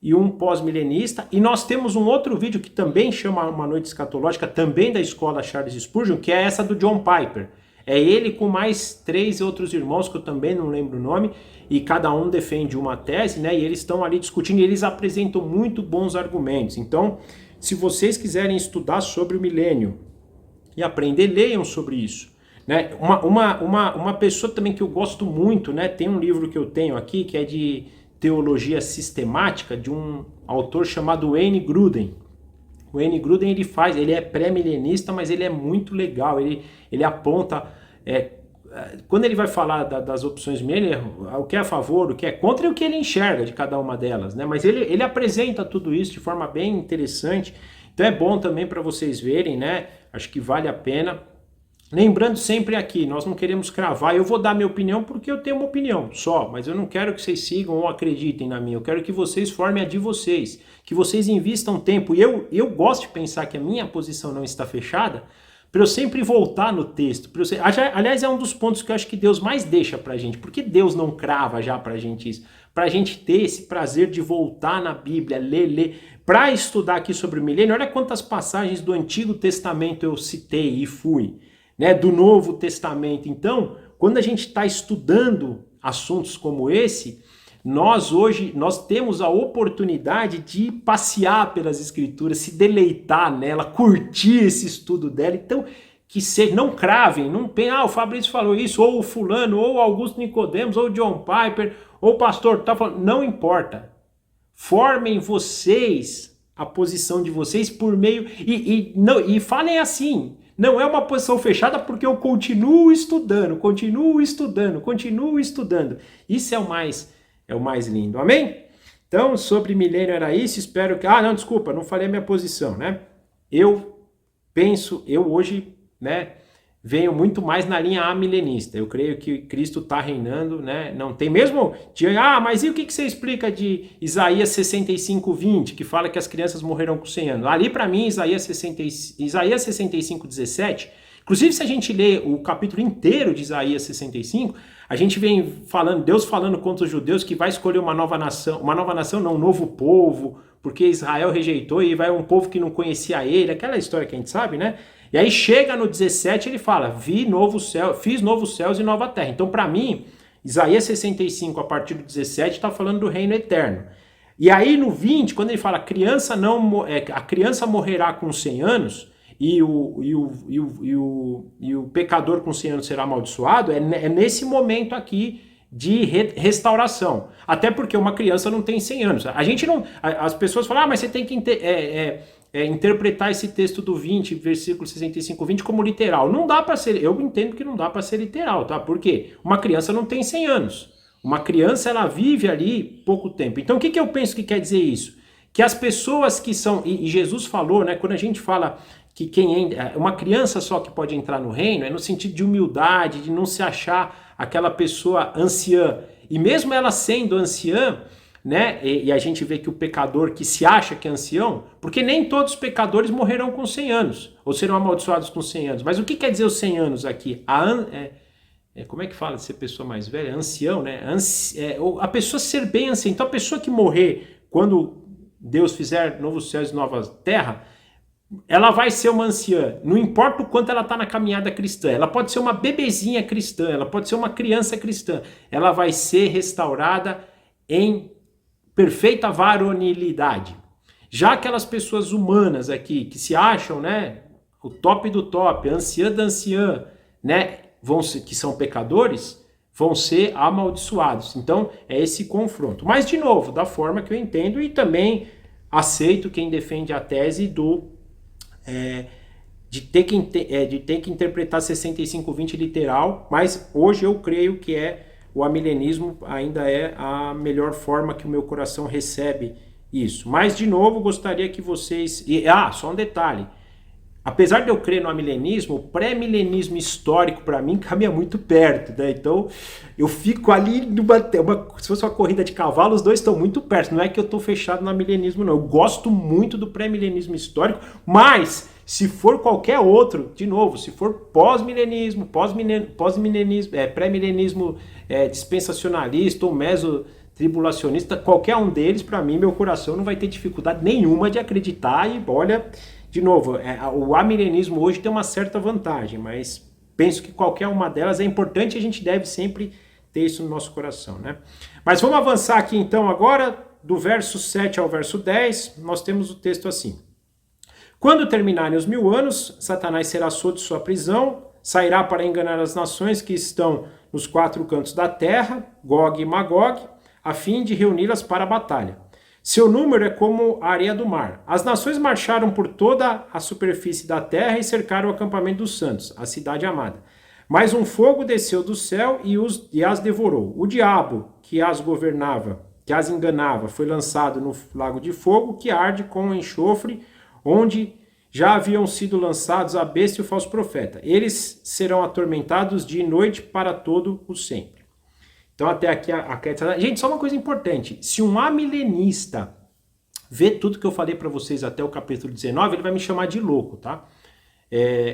e um pós-milenista, e nós temos um outro vídeo que também chama Uma Noite Escatológica, também da escola Charles Spurgeon, que é essa do John Piper. É ele com mais 3 outros irmãos, que eu também não lembro o nome, e cada um defende uma tese, né? E eles estão ali discutindo e eles apresentam muito bons argumentos. Então, se vocês quiserem estudar sobre o milênio e aprender, leiam sobre isso, né? Uma pessoa também que eu gosto muito, né? Tem um livro que eu tenho aqui, que é de teologia sistemática, de um autor chamado Wayne Grudem. O Wayne Grudem ele é pré-milenista, mas ele é muito legal, ele aponta, quando ele vai falar das opções milênio, o que é a favor, o que é contra e o que ele enxerga de cada uma delas, né? Mas ele apresenta tudo isso de forma bem interessante, então é bom também para vocês verem, né? Acho que vale a pena. Lembrando sempre aqui, nós não queremos cravar, eu vou dar minha opinião porque eu tenho uma opinião só, mas eu não quero que vocês sigam ou acreditem na minha, eu quero que vocês formem a de vocês, que vocês invistam tempo, e eu gosto de pensar que a minha posição não está fechada, para eu sempre voltar no texto, aliás é um dos pontos que eu acho que Deus mais deixa pra gente, porque Deus não crava já pra gente isso, pra gente ter esse prazer de voltar na Bíblia, ler, para estudar aqui sobre o milênio, olha quantas passagens do Antigo Testamento eu citei e fui, né, do Novo Testamento. Então, quando a gente está estudando assuntos como esse, nós temos a oportunidade de passear pelas Escrituras, se deleitar nela, curtir esse estudo dela. Então, que não cravem, não pensem, o Fabrício falou isso, ou o fulano, ou o Augusto Nicodemos, ou o John Piper, ou o pastor tá falando, não importa. Formem vocês a posição de vocês por meio e falem assim. Não é uma posição fechada porque eu continuo estudando. Isso é o mais lindo. Amém? Então, sobre milênio era isso. Espero que... não, desculpa, não falei a minha posição, né? Eu hoje, né, venho muito mais na linha amilenista. Eu creio que Cristo está reinando, né? Não tem mesmo... mas e o que você explica de Isaías 65:20, que fala que as crianças morrerão com 100 anos? Ali, para mim, Isaías 65:17, inclusive se a gente ler o capítulo inteiro de Isaías 65, A gente vem falando, Deus falando contra os judeus que vai escolher uma nova nação não, um novo povo, porque Israel rejeitou e vai um povo que não conhecia ele, aquela história que a gente sabe, né? E aí chega no 17 ele fala, fiz novos céus e nova terra. Então para mim, Isaías 65 a partir do 17 está falando do reino eterno. E aí no 20, quando ele fala a criança morrerá com 100 anos e o pecador com 100 anos será amaldiçoado, é nesse momento aqui de restauração. Até porque uma criança não tem 100 anos. As pessoas falam, mas você tem que interpretar esse texto do 20, versículo 65, 20 como literal. Não dá para ser, eu entendo que não dá para ser literal, tá? Por quê? Uma criança não tem 100 anos. Uma criança, ela vive ali pouco tempo. Então, o que eu penso que quer dizer isso? Que as pessoas que são, e Jesus falou, né? Quando a gente fala que uma criança só que pode entrar no reino, é no sentido de humildade, de não se achar aquela pessoa anciã. E mesmo ela sendo anciã, né? E a gente vê que o pecador que se acha que é ancião, porque nem todos os pecadores morrerão com 100 anos, ou serão amaldiçoados com 100 anos. Mas o que quer dizer os 100 anos aqui? Como é que fala de ser pessoa mais velha? Ancião, né? A pessoa ser bem anciã. Então a pessoa que morrer quando Deus fizer novos céus e nova terra, ela vai ser uma anciã, não importa o quanto ela está na caminhada cristã, ela pode ser uma bebezinha cristã, ela pode ser uma criança cristã, ela vai ser restaurada em perfeita varonilidade. Já aquelas pessoas humanas aqui, que se acham, né, o top do top, a anciã da anciã, né, que são pecadores, vão ser amaldiçoados. Então, é esse confronto. Mas, de novo, da forma que eu entendo e também aceito quem defende a tese de ter que interpretar 65-20 literal, mas hoje eu creio que o amilenismo ainda é a melhor forma que o meu coração recebe isso. Mas, de novo, gostaria que vocês... só um detalhe. Apesar de eu crer no amilenismo, o pré-milenismo histórico, para mim, caminha muito perto, né? Então, eu fico ali, se fosse uma corrida de cavalo, os dois estão muito perto. Não é que eu estou fechado no amilenismo, não. Eu gosto muito do pré-milenismo histórico, mas se for qualquer outro, de novo, se for pós-milenismo, pré-milenismo dispensacionalista ou mesotribulacionista, qualquer um deles, para mim, meu coração não vai ter dificuldade nenhuma de acreditar e, olha... De novo, o amilenismo hoje tem uma certa vantagem, mas penso que qualquer uma delas é importante e a gente deve sempre ter isso no nosso coração, né? Mas vamos avançar aqui então agora, do verso 7 ao verso 10, nós temos o texto assim. Quando terminarem os 1000 anos, Satanás será solto de sua prisão, sairá para enganar as nações que estão nos 4 cantos da terra, Gog e Magog, a fim de reuni-las para a batalha. Seu número é como a areia do mar. As nações marcharam por toda a superfície da terra e cercaram o acampamento dos santos, a cidade amada. Mas um fogo desceu do céu e as devorou. O diabo que as governava, que as enganava, foi lançado no lago de fogo que arde com enxofre, onde já haviam sido lançados a besta e o falso profeta. Eles serão atormentados dia e noite para todo o sempre. Então até aqui gente, só uma coisa importante, se um amilenista vê tudo que eu falei para vocês até o capítulo 19, ele vai me chamar de louco, tá?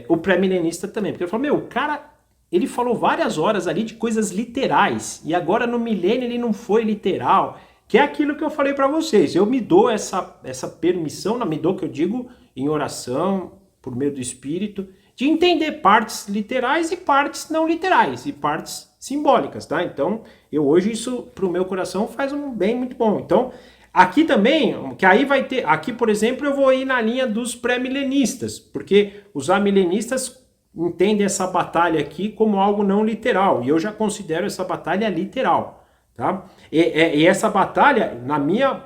O pré-milenista também, porque ele falou, o cara, ele falou várias horas ali de coisas literais, e agora no milênio ele não foi literal, que é aquilo que eu falei para vocês, eu me dou essa permissão, não me dou que eu digo em oração, por meio do Espírito, de entender partes literais e partes não literais, e partes simbólicas, tá? Então, hoje isso pro meu coração faz um bem muito bom. Então, aqui também, que aí vai ter, aqui por exemplo, eu vou ir na linha dos pré-milenistas, porque os amilenistas entendem essa batalha aqui como algo não literal, e eu já considero essa batalha literal, tá? E essa batalha, na minha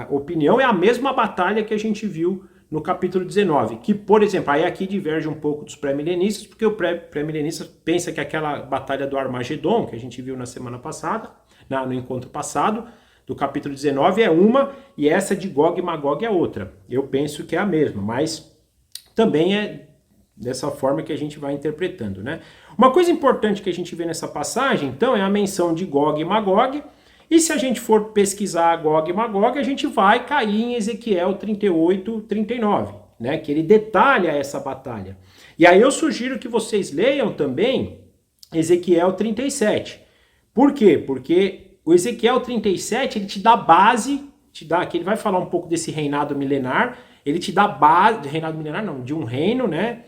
opinião, é a mesma batalha que a gente viu no capítulo 19, que, por exemplo, aí aqui diverge um pouco dos pré-milenistas, porque o pré-milenista pensa que aquela batalha do Armagedon, que a gente viu na semana passada, no encontro passado, do capítulo 19 é uma, e essa de Gog e Magog é outra. Eu penso que é a mesma, mas também é dessa forma que a gente vai interpretando, né? Uma coisa importante que a gente vê nessa passagem, então, é a menção de Gog e Magog. E se a gente for pesquisar Gog e Magog, a gente vai cair em Ezequiel 38, 39, né? Que ele detalha essa batalha. E aí eu sugiro que vocês leiam também Ezequiel 37, Por quê? Porque o Ezequiel 37, ele te dá base, aqui ele vai falar um pouco desse reinado milenar, ele te dá base, reinado milenar não, de um reino, né,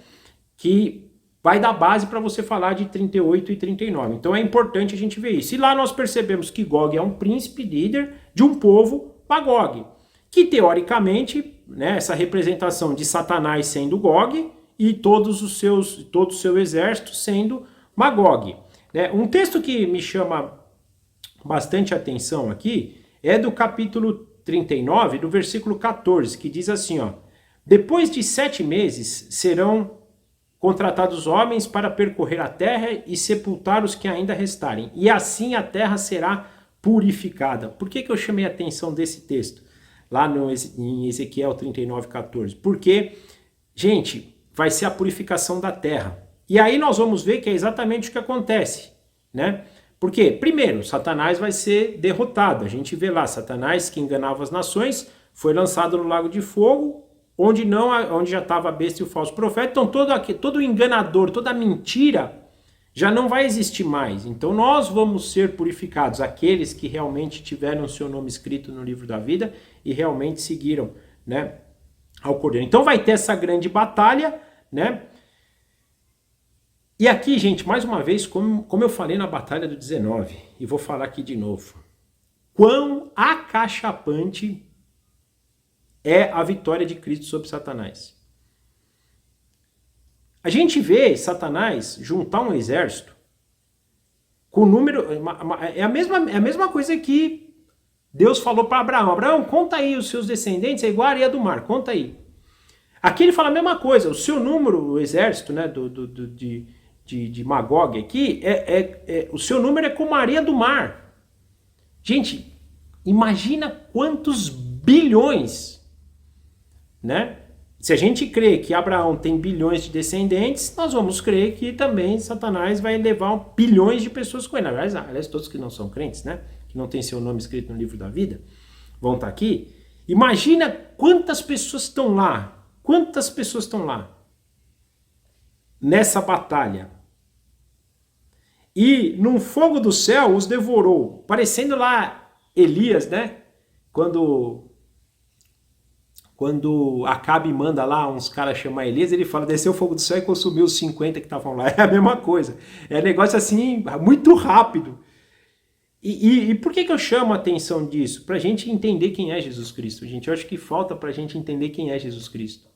que vai dar base para você falar de 38 e 39. Então é importante a gente ver isso. E lá nós percebemos que Gog é um príncipe líder de um povo, Magog, que teoricamente, né, essa representação de Satanás sendo Gog e todo o seu exército sendo Magog. Né? Um texto que me chama bastante atenção aqui é do capítulo 39, do versículo 14, que diz assim, ó: depois de 7 meses serão contratados homens para percorrer a terra e sepultar os que ainda restarem, e assim a terra será purificada. Por que eu chamei a atenção desse texto? Lá em Ezequiel 39, 14. Porque, gente, vai ser a purificação da terra. E aí nós vamos ver que é exatamente o que acontece, né? Porque, primeiro, Satanás vai ser derrotado. A gente vê lá, Satanás, que enganava as nações, foi lançado no lago de fogo, onde já estava a besta e o falso profeta. Então todo enganador, toda mentira já não vai existir mais. Então nós vamos ser purificados, aqueles que realmente tiveram o seu nome escrito no livro da vida e realmente seguiram, né, ao Cordeiro. Então vai ter essa grande batalha, né? E aqui, gente, mais uma vez, como eu falei na batalha do 19, e vou falar aqui de novo, quão acachapante é a vitória de Cristo sobre Satanás. A gente vê Satanás juntar um exército com número... É a mesma coisa que Deus falou para Abraão. Abraão, conta aí os seus descendentes, é igual a areia do mar, conta aí. Aqui ele fala a mesma coisa, o seu número, o exército, né, de Magog aqui, o seu número é como a areia do mar. Gente, imagina quantos bilhões, né? Se a gente crê que Abraão tem bilhões de descendentes, nós vamos crer que também Satanás vai levar bilhões de pessoas com ele. Aliás, todos que não são crentes, né? Que não tem seu nome escrito no livro da vida, vão estar aqui. Imagina quantas pessoas estão lá. Quantas pessoas estão lá nessa batalha? E num fogo do céu os devorou, parecendo lá Elias, né? Quando Acabe manda lá uns caras chamar Elias, ele fala, desceu o fogo do céu e consumiu os 50 que estavam lá. É a mesma coisa. É um negócio assim, muito rápido. E por que eu chamo a atenção disso? Para a gente entender quem é Jesus Cristo, gente. Eu acho que falta para a gente entender quem é Jesus Cristo,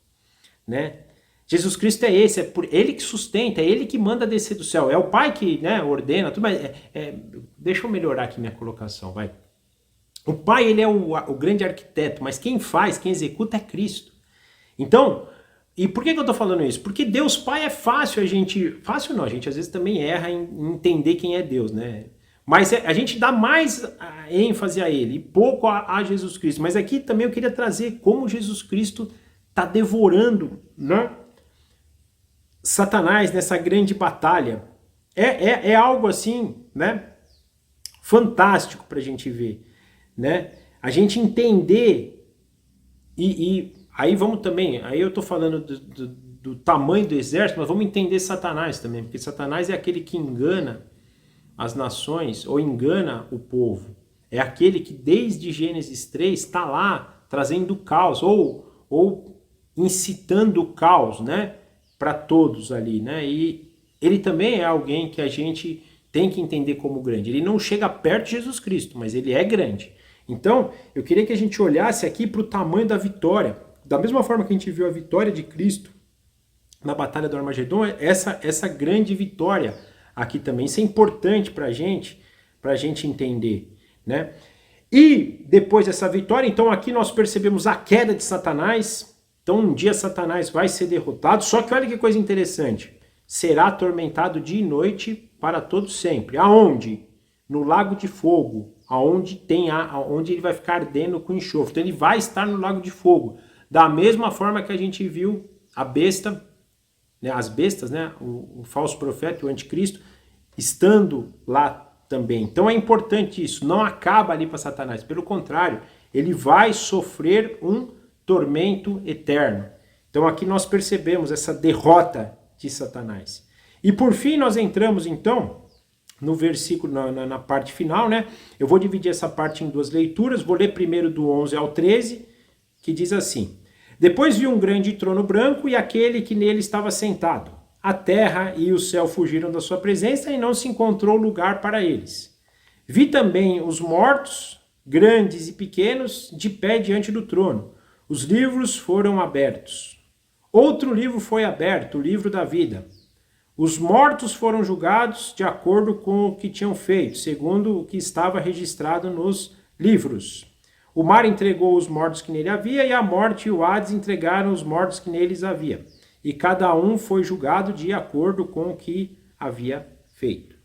né? Jesus Cristo é esse, é por ele que sustenta, é ele que manda descer do céu. É o Pai que, né, ordena tudo, mas deixa eu melhorar aqui minha colocação, vai. O Pai, ele é o grande arquiteto, mas quem faz, quem executa é Cristo. Então, e por que eu estou falando isso? Porque Deus Pai é fácil a gente... Fácil não, a gente às vezes também erra em entender quem é Deus, né? Mas a gente dá mais ênfase a Ele e pouco a Jesus Cristo. Mas aqui também eu queria trazer como Jesus Cristo está devorando, né, Satanás nessa grande batalha. É algo assim, né, fantástico para a gente ver. Né? A gente entender e aí vamos também, aí eu tô falando do tamanho do exército, mas vamos entender Satanás também, porque Satanás é aquele que engana as nações ou engana o povo, é aquele que desde Gênesis 3 está lá trazendo caos ou incitando o caos, né, para todos ali, né? E ele também é alguém que a gente tem que entender como grande. Ele não chega perto de Jesus Cristo, mas ele é grande. Então, eu queria que a gente olhasse aqui para o tamanho da vitória. Da mesma forma que a gente viu a vitória de Cristo na Batalha do Armagedon, essa grande vitória aqui também. Isso é importante para a gente entender, né? E depois dessa vitória, então aqui nós percebemos a queda de Satanás. Então um dia Satanás vai ser derrotado, só que olha que coisa interessante. Será atormentado dia e noite para todo sempre. Aonde? No lago de fogo. Onde ele vai ficar ardendo com enxofre. Então ele vai estar no lago de fogo. Da mesma forma que a gente viu a besta, né, as bestas, né, o falso profeta, o anticristo, estando lá também. Então é importante isso. Não acaba ali para Satanás. Pelo contrário, ele vai sofrer um tormento eterno. Então aqui nós percebemos essa derrota de Satanás. E por fim nós entramos então no versículo, na parte final, né? Eu vou dividir essa parte em duas leituras, vou ler primeiro do 11 ao 13, que diz assim: Depois vi um grande trono branco e aquele que nele estava sentado. A terra e o céu fugiram da sua presença e não se encontrou lugar para eles. Vi também os mortos, grandes e pequenos, de pé diante do trono. Os livros foram abertos. Outro livro foi aberto, o livro da vida. Os mortos foram julgados de acordo com o que tinham feito, segundo o que estava registrado nos livros. O mar entregou os mortos que nele havia, e a morte e o Hades entregaram os mortos que neles havia. E cada um foi julgado de acordo com o que havia feito.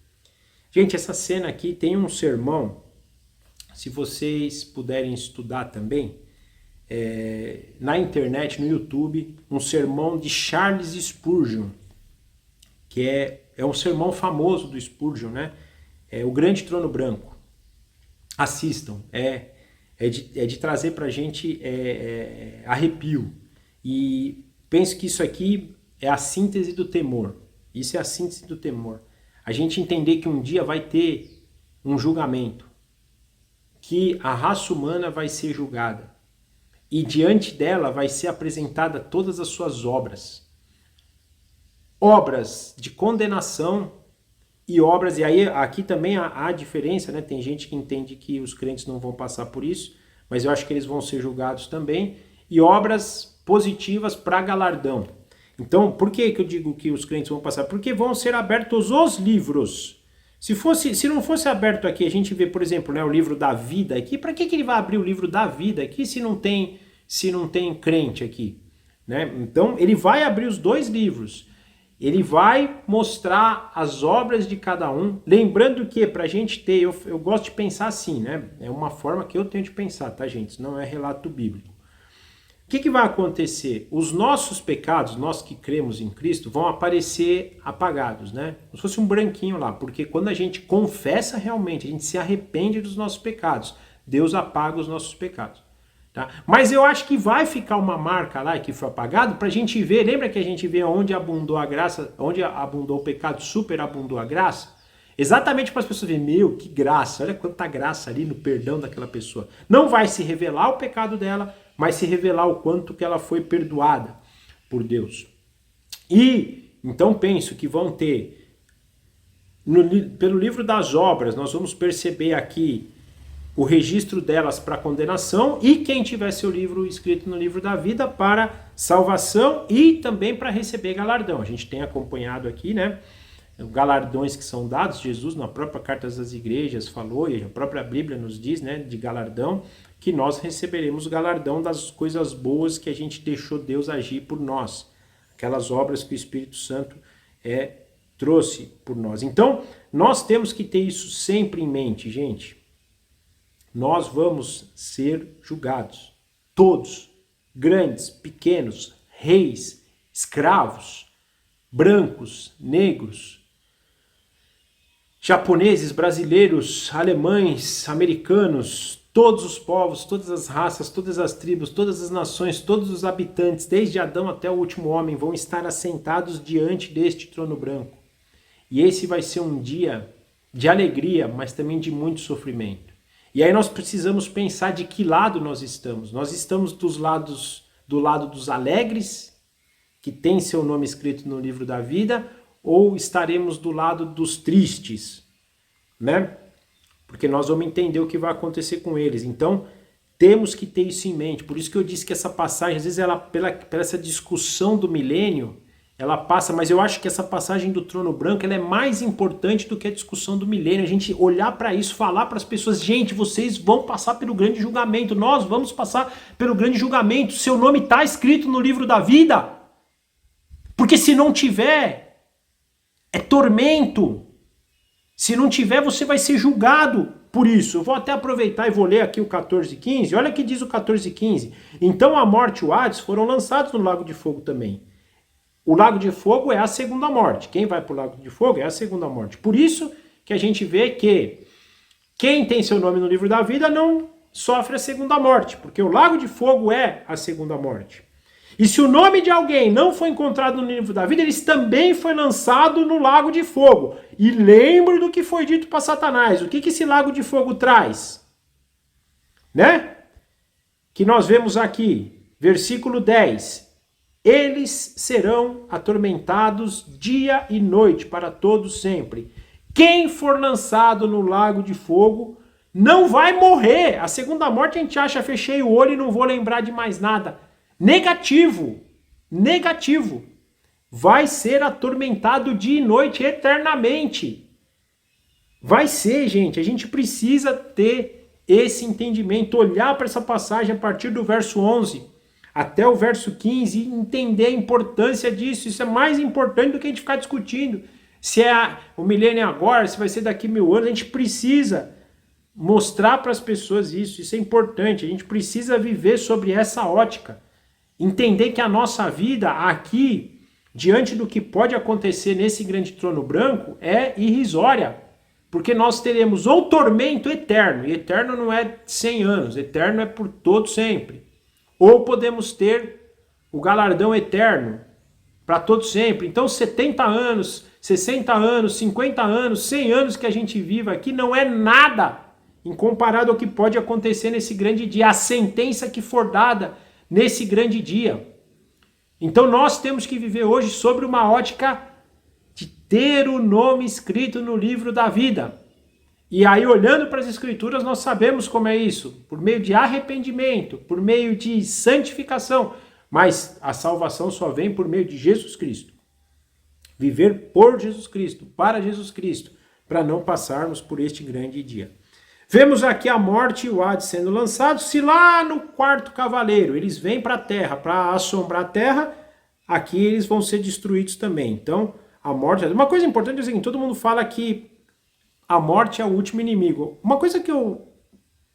Gente, essa cena aqui tem um sermão, se vocês puderem estudar também, na internet, no YouTube, um sermão de Charles Spurgeon, que é um sermão famoso do Spurgeon, né? É o Grande Trono Branco. Assistam, é de trazer pra gente arrepio. E penso que isso aqui é a síntese do temor. Isso é a síntese do temor. A gente entender que um dia vai ter um julgamento, que a raça humana vai ser julgada, e diante dela vai ser apresentada todas as suas obras. Obras de condenação e obras, e aí aqui também há diferença, né? Tem gente que entende que os crentes não vão passar por isso, mas eu acho que eles vão ser julgados também, e obras positivas para galardão. Então, por que eu digo que os crentes vão passar? Porque vão ser abertos os livros. Se não fosse aberto aqui, a gente vê, por exemplo, né, o livro da vida aqui, para que ele vai abrir o livro da vida aqui se não tem crente aqui? Né? Então, ele vai abrir os dois livros. Ele vai mostrar as obras de cada um, lembrando que para a gente ter, eu gosto de pensar assim, né? É uma forma que eu tenho de pensar, tá, gente? Isso não é relato bíblico. O que vai acontecer? Os nossos pecados, nós que cremos em Cristo, vão aparecer apagados, né? Como se fosse um branquinho lá, porque quando a gente confessa realmente, a gente se arrepende dos nossos pecados, Deus apaga os nossos pecados. Tá? Mas eu acho que vai ficar uma marca lá que foi apagado para a gente ver, lembra que a gente vê onde abundou a graça, onde abundou o pecado, superabundou a graça? Exatamente para as pessoas verem, meu, que graça, olha quanta graça ali no perdão daquela pessoa. Não vai se revelar o pecado dela, mas se revelar o quanto que ela foi perdoada por Deus. E então penso que vão ter, pelo livro das obras, nós vamos perceber aqui o registro delas para condenação, e quem tiver seu livro escrito no livro da vida para salvação e também para receber galardão. A gente tem acompanhado aqui, né, galardões que são dados. Jesus na própria Carta das Igrejas falou, e a própria Bíblia nos diz, né, de galardão, que nós receberemos galardão das coisas boas que a gente deixou Deus agir por nós, aquelas obras que o Espírito Santo trouxe por nós. Então, nós temos que ter isso sempre em mente, gente. Nós vamos ser julgados, todos, grandes, pequenos, reis, escravos, brancos, negros, japoneses, brasileiros, alemães, americanos, todos os povos, todas as raças, todas as tribos, todas as nações, todos os habitantes, desde Adão até o último homem, vão estar assentados diante deste trono branco. E esse vai ser um dia de alegria, mas também de muito sofrimento. E aí nós precisamos pensar de que lado nós estamos. Nós estamos do lado dos alegres, que tem seu nome escrito no livro da vida, ou estaremos do lado dos tristes, né? Porque nós vamos entender o que vai acontecer com eles. Então, temos que ter isso em mente. Por isso que eu disse que essa passagem, às vezes, ela, pela essa discussão do milênio, ela passa, mas eu acho que essa passagem do trono branco, ela é mais importante do que a discussão do milênio. A gente olhar para isso, falar para as pessoas, gente, vocês vão passar pelo grande julgamento, nós vamos passar pelo grande julgamento, seu nome está escrito no livro da vida. Porque se não tiver, é tormento. Se não tiver, você vai ser julgado por isso. Eu vou até aproveitar e vou ler aqui o 14:15. Olha o que diz o 14:15. Então a morte e o Hades foram lançados no lago de fogo também. O lago de fogo é a segunda morte. Quem vai para o lago de fogo é a segunda morte. Por isso que a gente vê que quem tem seu nome no livro da vida não sofre a segunda morte, porque o lago de fogo é a segunda morte. E se o nome de alguém não foi encontrado no livro da vida, ele também foi lançado no lago de fogo. E lembre do que foi dito para Satanás. O que esse lago de fogo traz? Né? Que nós vemos aqui, versículo 10. Eles serão atormentados dia e noite para todos sempre. Quem for lançado no lago de fogo não vai morrer. A segunda morte a gente acha, fechei o olho e não vou lembrar de mais nada. Negativo. Negativo. Vai ser atormentado dia e noite eternamente. Vai ser, gente. A gente precisa ter esse entendimento, olhar para essa passagem a partir do verso 11 até o verso 15 e entender a importância disso. Isso é mais importante do que a gente ficar discutindo se é o milênio agora, se vai ser daqui 1000 anos. A gente precisa mostrar para as pessoas isso. Isso é importante. A gente precisa viver sobre essa ótica. Entender que a nossa vida aqui, diante do que pode acontecer nesse grande trono branco, é irrisória. Porque nós teremos ou tormento eterno, e eterno não é 100 anos, eterno é por todo sempre. Ou podemos ter o galardão eterno para todo sempre. Então 70 anos, 60 anos, 50 anos, 100 anos que a gente viva aqui não é nada em comparado ao que pode acontecer nesse grande dia, a sentença que for dada nesse grande dia. Então nós temos que viver hoje sobre uma ótica de ter o nome escrito no livro da vida. E aí, olhando para as Escrituras, nós sabemos como é isso. Por meio de arrependimento, por meio de santificação. Mas a salvação só vem por meio de Jesus Cristo. Viver por Jesus Cristo, para Jesus Cristo, para não passarmos por este grande dia. Vemos aqui a morte e o Hades sendo lançados. Se lá no quarto cavaleiro eles vêm para a terra, para assombrar a terra, aqui eles vão ser destruídos também. Então, a morte... Uma coisa importante é o seguinte, todo mundo fala que a morte é o último inimigo. Uma coisa que eu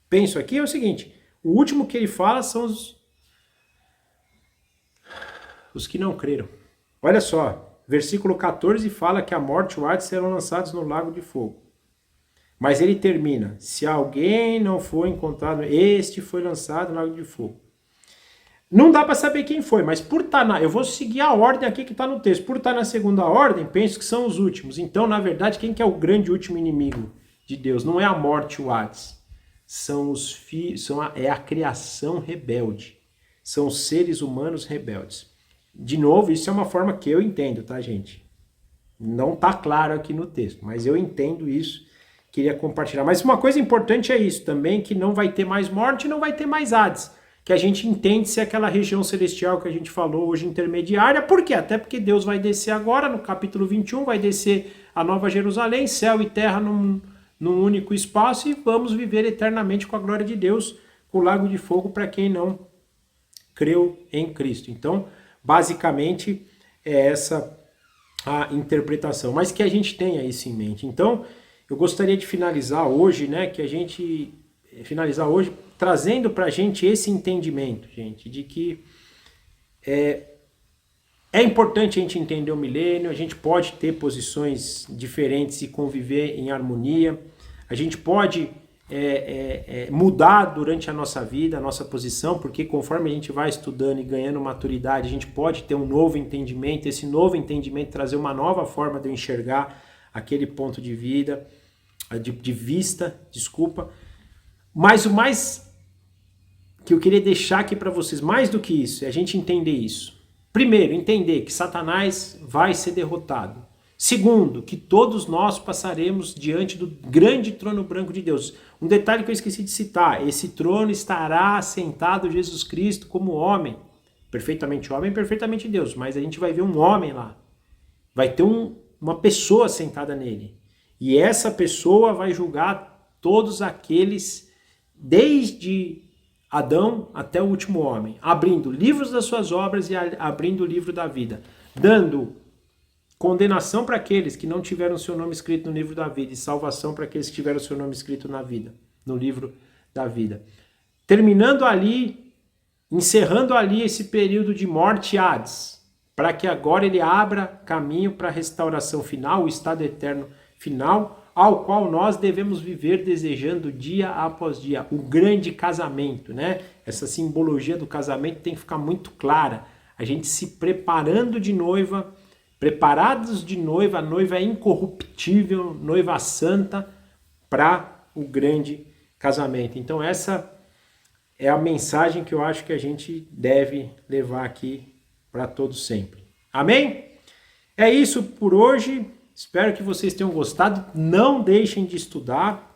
penso aqui é o seguinte, o último que ele fala são os que não creram. Olha só, versículo 14 fala que a morte e o Hades serão lançados no lago de fogo. Mas ele termina, se alguém não for encontrado, este foi lançado no lago de fogo. Não dá para saber quem foi, mas por estar eu vou seguir a ordem aqui que está no texto. Por estar na segunda ordem, penso que são os últimos. Então, na verdade, quem que é o grande último inimigo de Deus? Não é a morte, o Hades. São os filhos, é a criação rebelde. São os seres humanos rebeldes. De novo, isso é uma forma que eu entendo, tá, gente? Não está claro aqui no texto, mas eu entendo isso. Queria compartilhar. Mas uma coisa importante é isso também, que não vai ter mais morte e não vai ter mais Hades. Que a gente entende se é aquela região celestial que a gente falou hoje intermediária. Por quê? Até porque Deus vai descer agora, no capítulo 21, vai descer a Nova Jerusalém, céu e terra num único espaço, e vamos viver eternamente com a glória de Deus, com o lago de fogo para quem não creu em Cristo. Então, basicamente, é essa a interpretação. Mas que a gente tenha isso em mente. Então, eu gostaria de finalizar hoje, né, trazendo para a gente esse entendimento, gente, de que é importante a gente entender o milênio, a gente pode ter posições diferentes e conviver em harmonia, a gente pode mudar durante a nossa vida, a nossa posição, porque conforme a gente vai estudando e ganhando maturidade, a gente pode ter um novo entendimento, esse novo entendimento trazer uma nova forma de eu enxergar aquele ponto de vista, mas o mais que eu queria deixar aqui para vocês, mais do que isso, é a gente entender isso. Primeiro, entender que Satanás vai ser derrotado. Segundo, que todos nós passaremos diante do grande trono branco de Deus. Um detalhe que eu esqueci de citar, esse trono estará assentado Jesus Cristo como homem, perfeitamente Deus, mas a gente vai ver um homem lá. Vai ter uma pessoa sentada nele. E essa pessoa vai julgar todos aqueles, desde Adão até o último homem, abrindo livros das suas obras e abrindo o livro da vida, dando condenação para aqueles que não tiveram seu nome escrito no livro da vida e salvação para aqueles que tiveram seu nome escrito no livro da vida. Terminando ali, encerrando ali esse período de morte e Hades, para que agora ele abra caminho para a restauração final, o estado eterno final, ao qual nós devemos viver desejando dia após dia, o grande casamento, né? Essa simbologia do casamento tem que ficar muito clara. a gente se preparando de noiva, preparados de noiva, a noiva é incorruptível, noiva santa, para o grande casamento. Então essa é a mensagem que eu acho que a gente deve levar aqui para todos sempre. Amém? É isso por hoje. Espero que vocês tenham gostado. Não deixem de estudar.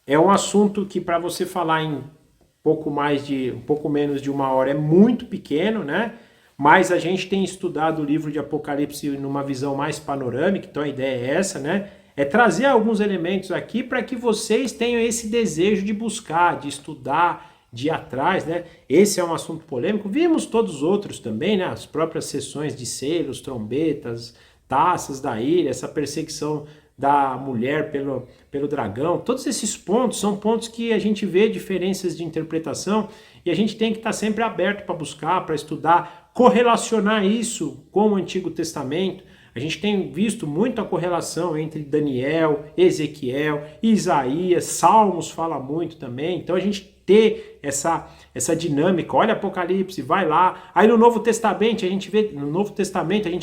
É um assunto que para você falar em um pouco menos de uma hora é muito pequeno, né? Mas a gente tem estudado o livro de Apocalipse numa visão mais panorâmica, então a ideia é essa, né? É trazer alguns elementos aqui para que vocês tenham esse desejo de buscar, de estudar, de ir atrás, né? Esse é um assunto polêmico. Vimos todos os outros também, né? As próprias sessões de selos, trombetas, taças da ilha, essa perseguição da mulher pelo dragão. Todos esses pontos são pontos que a gente vê diferenças de interpretação e a gente tem que estar sempre aberto para buscar, para estudar, correlacionar isso com o Antigo Testamento. A gente tem visto muita correlação entre Daniel, Ezequiel, Isaías, Salmos fala muito também. Então a gente ter essa dinâmica. Olha Apocalipse, vai lá. Aí no Novo Testamento a gente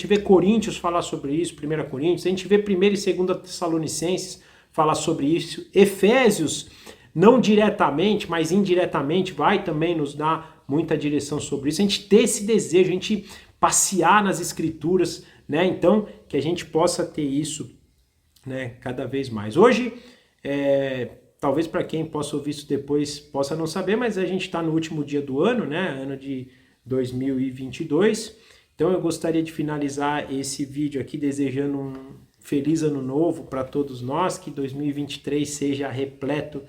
vê Coríntios falar sobre isso, 1 Coríntios, a gente vê 1 e 2 Tessalonicenses falar sobre isso. Efésios, não diretamente, mas indiretamente, vai também nos dar muita direção sobre isso. A gente ter esse desejo, a gente passear nas escrituras, né? Então, que a gente possa ter isso, né, cada vez mais. Hoje, talvez para quem possa ouvir isso depois possa não saber, mas a gente está no último dia do ano, né? Ano de 2022. Então eu gostaria de finalizar esse vídeo aqui desejando um feliz ano novo para todos nós, que 2023 seja repleto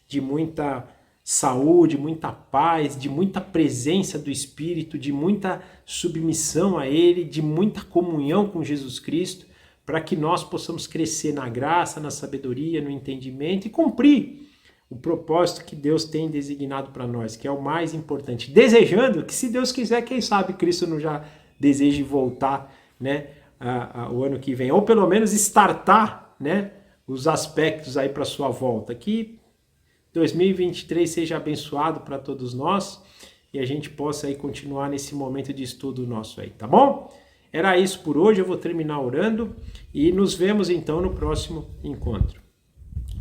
de muita saúde, muita paz, de muita presença do Espírito, de muita submissão a Ele, de muita comunhão com Jesus Cristo, para que nós possamos crescer na graça, na sabedoria, no entendimento e cumprir o propósito que Deus tem designado para nós, que é o mais importante. Desejando que, se Deus quiser, quem sabe Cristo não já deseje voltar, né, o ano que vem, ou pelo menos startar, né, os aspectos aí para sua volta. Que 2023 seja abençoado para todos nós e a gente possa aí continuar nesse momento de estudo nosso aí, tá bom? Era isso por hoje, eu vou terminar orando e nos vemos então no próximo encontro.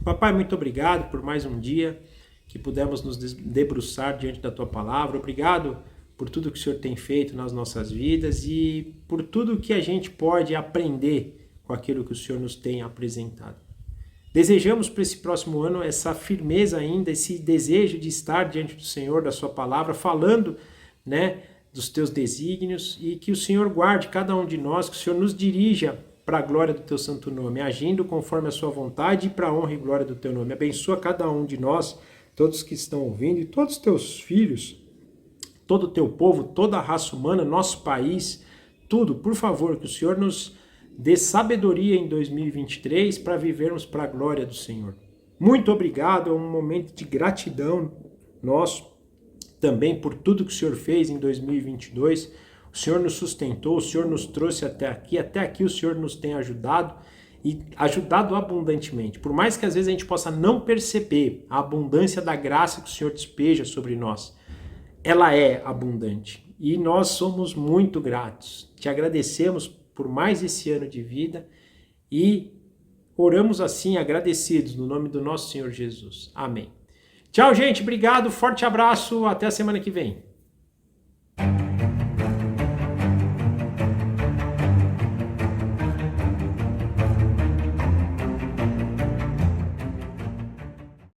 Papai, muito obrigado por mais um dia que pudemos nos debruçar diante da Tua Palavra. Obrigado por tudo que o Senhor tem feito nas nossas vidas e por tudo que a gente pode aprender com aquilo que o Senhor nos tem apresentado. Desejamos para esse próximo ano essa firmeza ainda, esse desejo de estar diante do Senhor, da Sua Palavra, falando, né, dos Teus desígnios e que o Senhor guarde cada um de nós, que o Senhor nos dirija para a glória do Teu santo nome, agindo conforme a Sua vontade e para a honra e glória do Teu nome. Abençoa cada um de nós, todos que estão ouvindo e todos os Teus filhos, todo o Teu povo, toda a raça humana, nosso país, tudo, por favor, que o Senhor nos dê sabedoria em 2023 para vivermos para a glória do Senhor. Muito obrigado, é um momento de gratidão nosso também por tudo que o Senhor fez em 2022. O Senhor nos sustentou, o Senhor nos trouxe até aqui o Senhor nos tem ajudado e ajudado abundantemente. Por mais que às vezes a gente possa não perceber a abundância da graça que o Senhor despeja sobre nós, ela é abundante e nós somos muito gratos. Te agradecemos por mais esse ano de vida e oramos assim agradecidos no nome do nosso Senhor Jesus. Amém. Tchau, gente. Obrigado. Forte abraço. Até a semana que vem.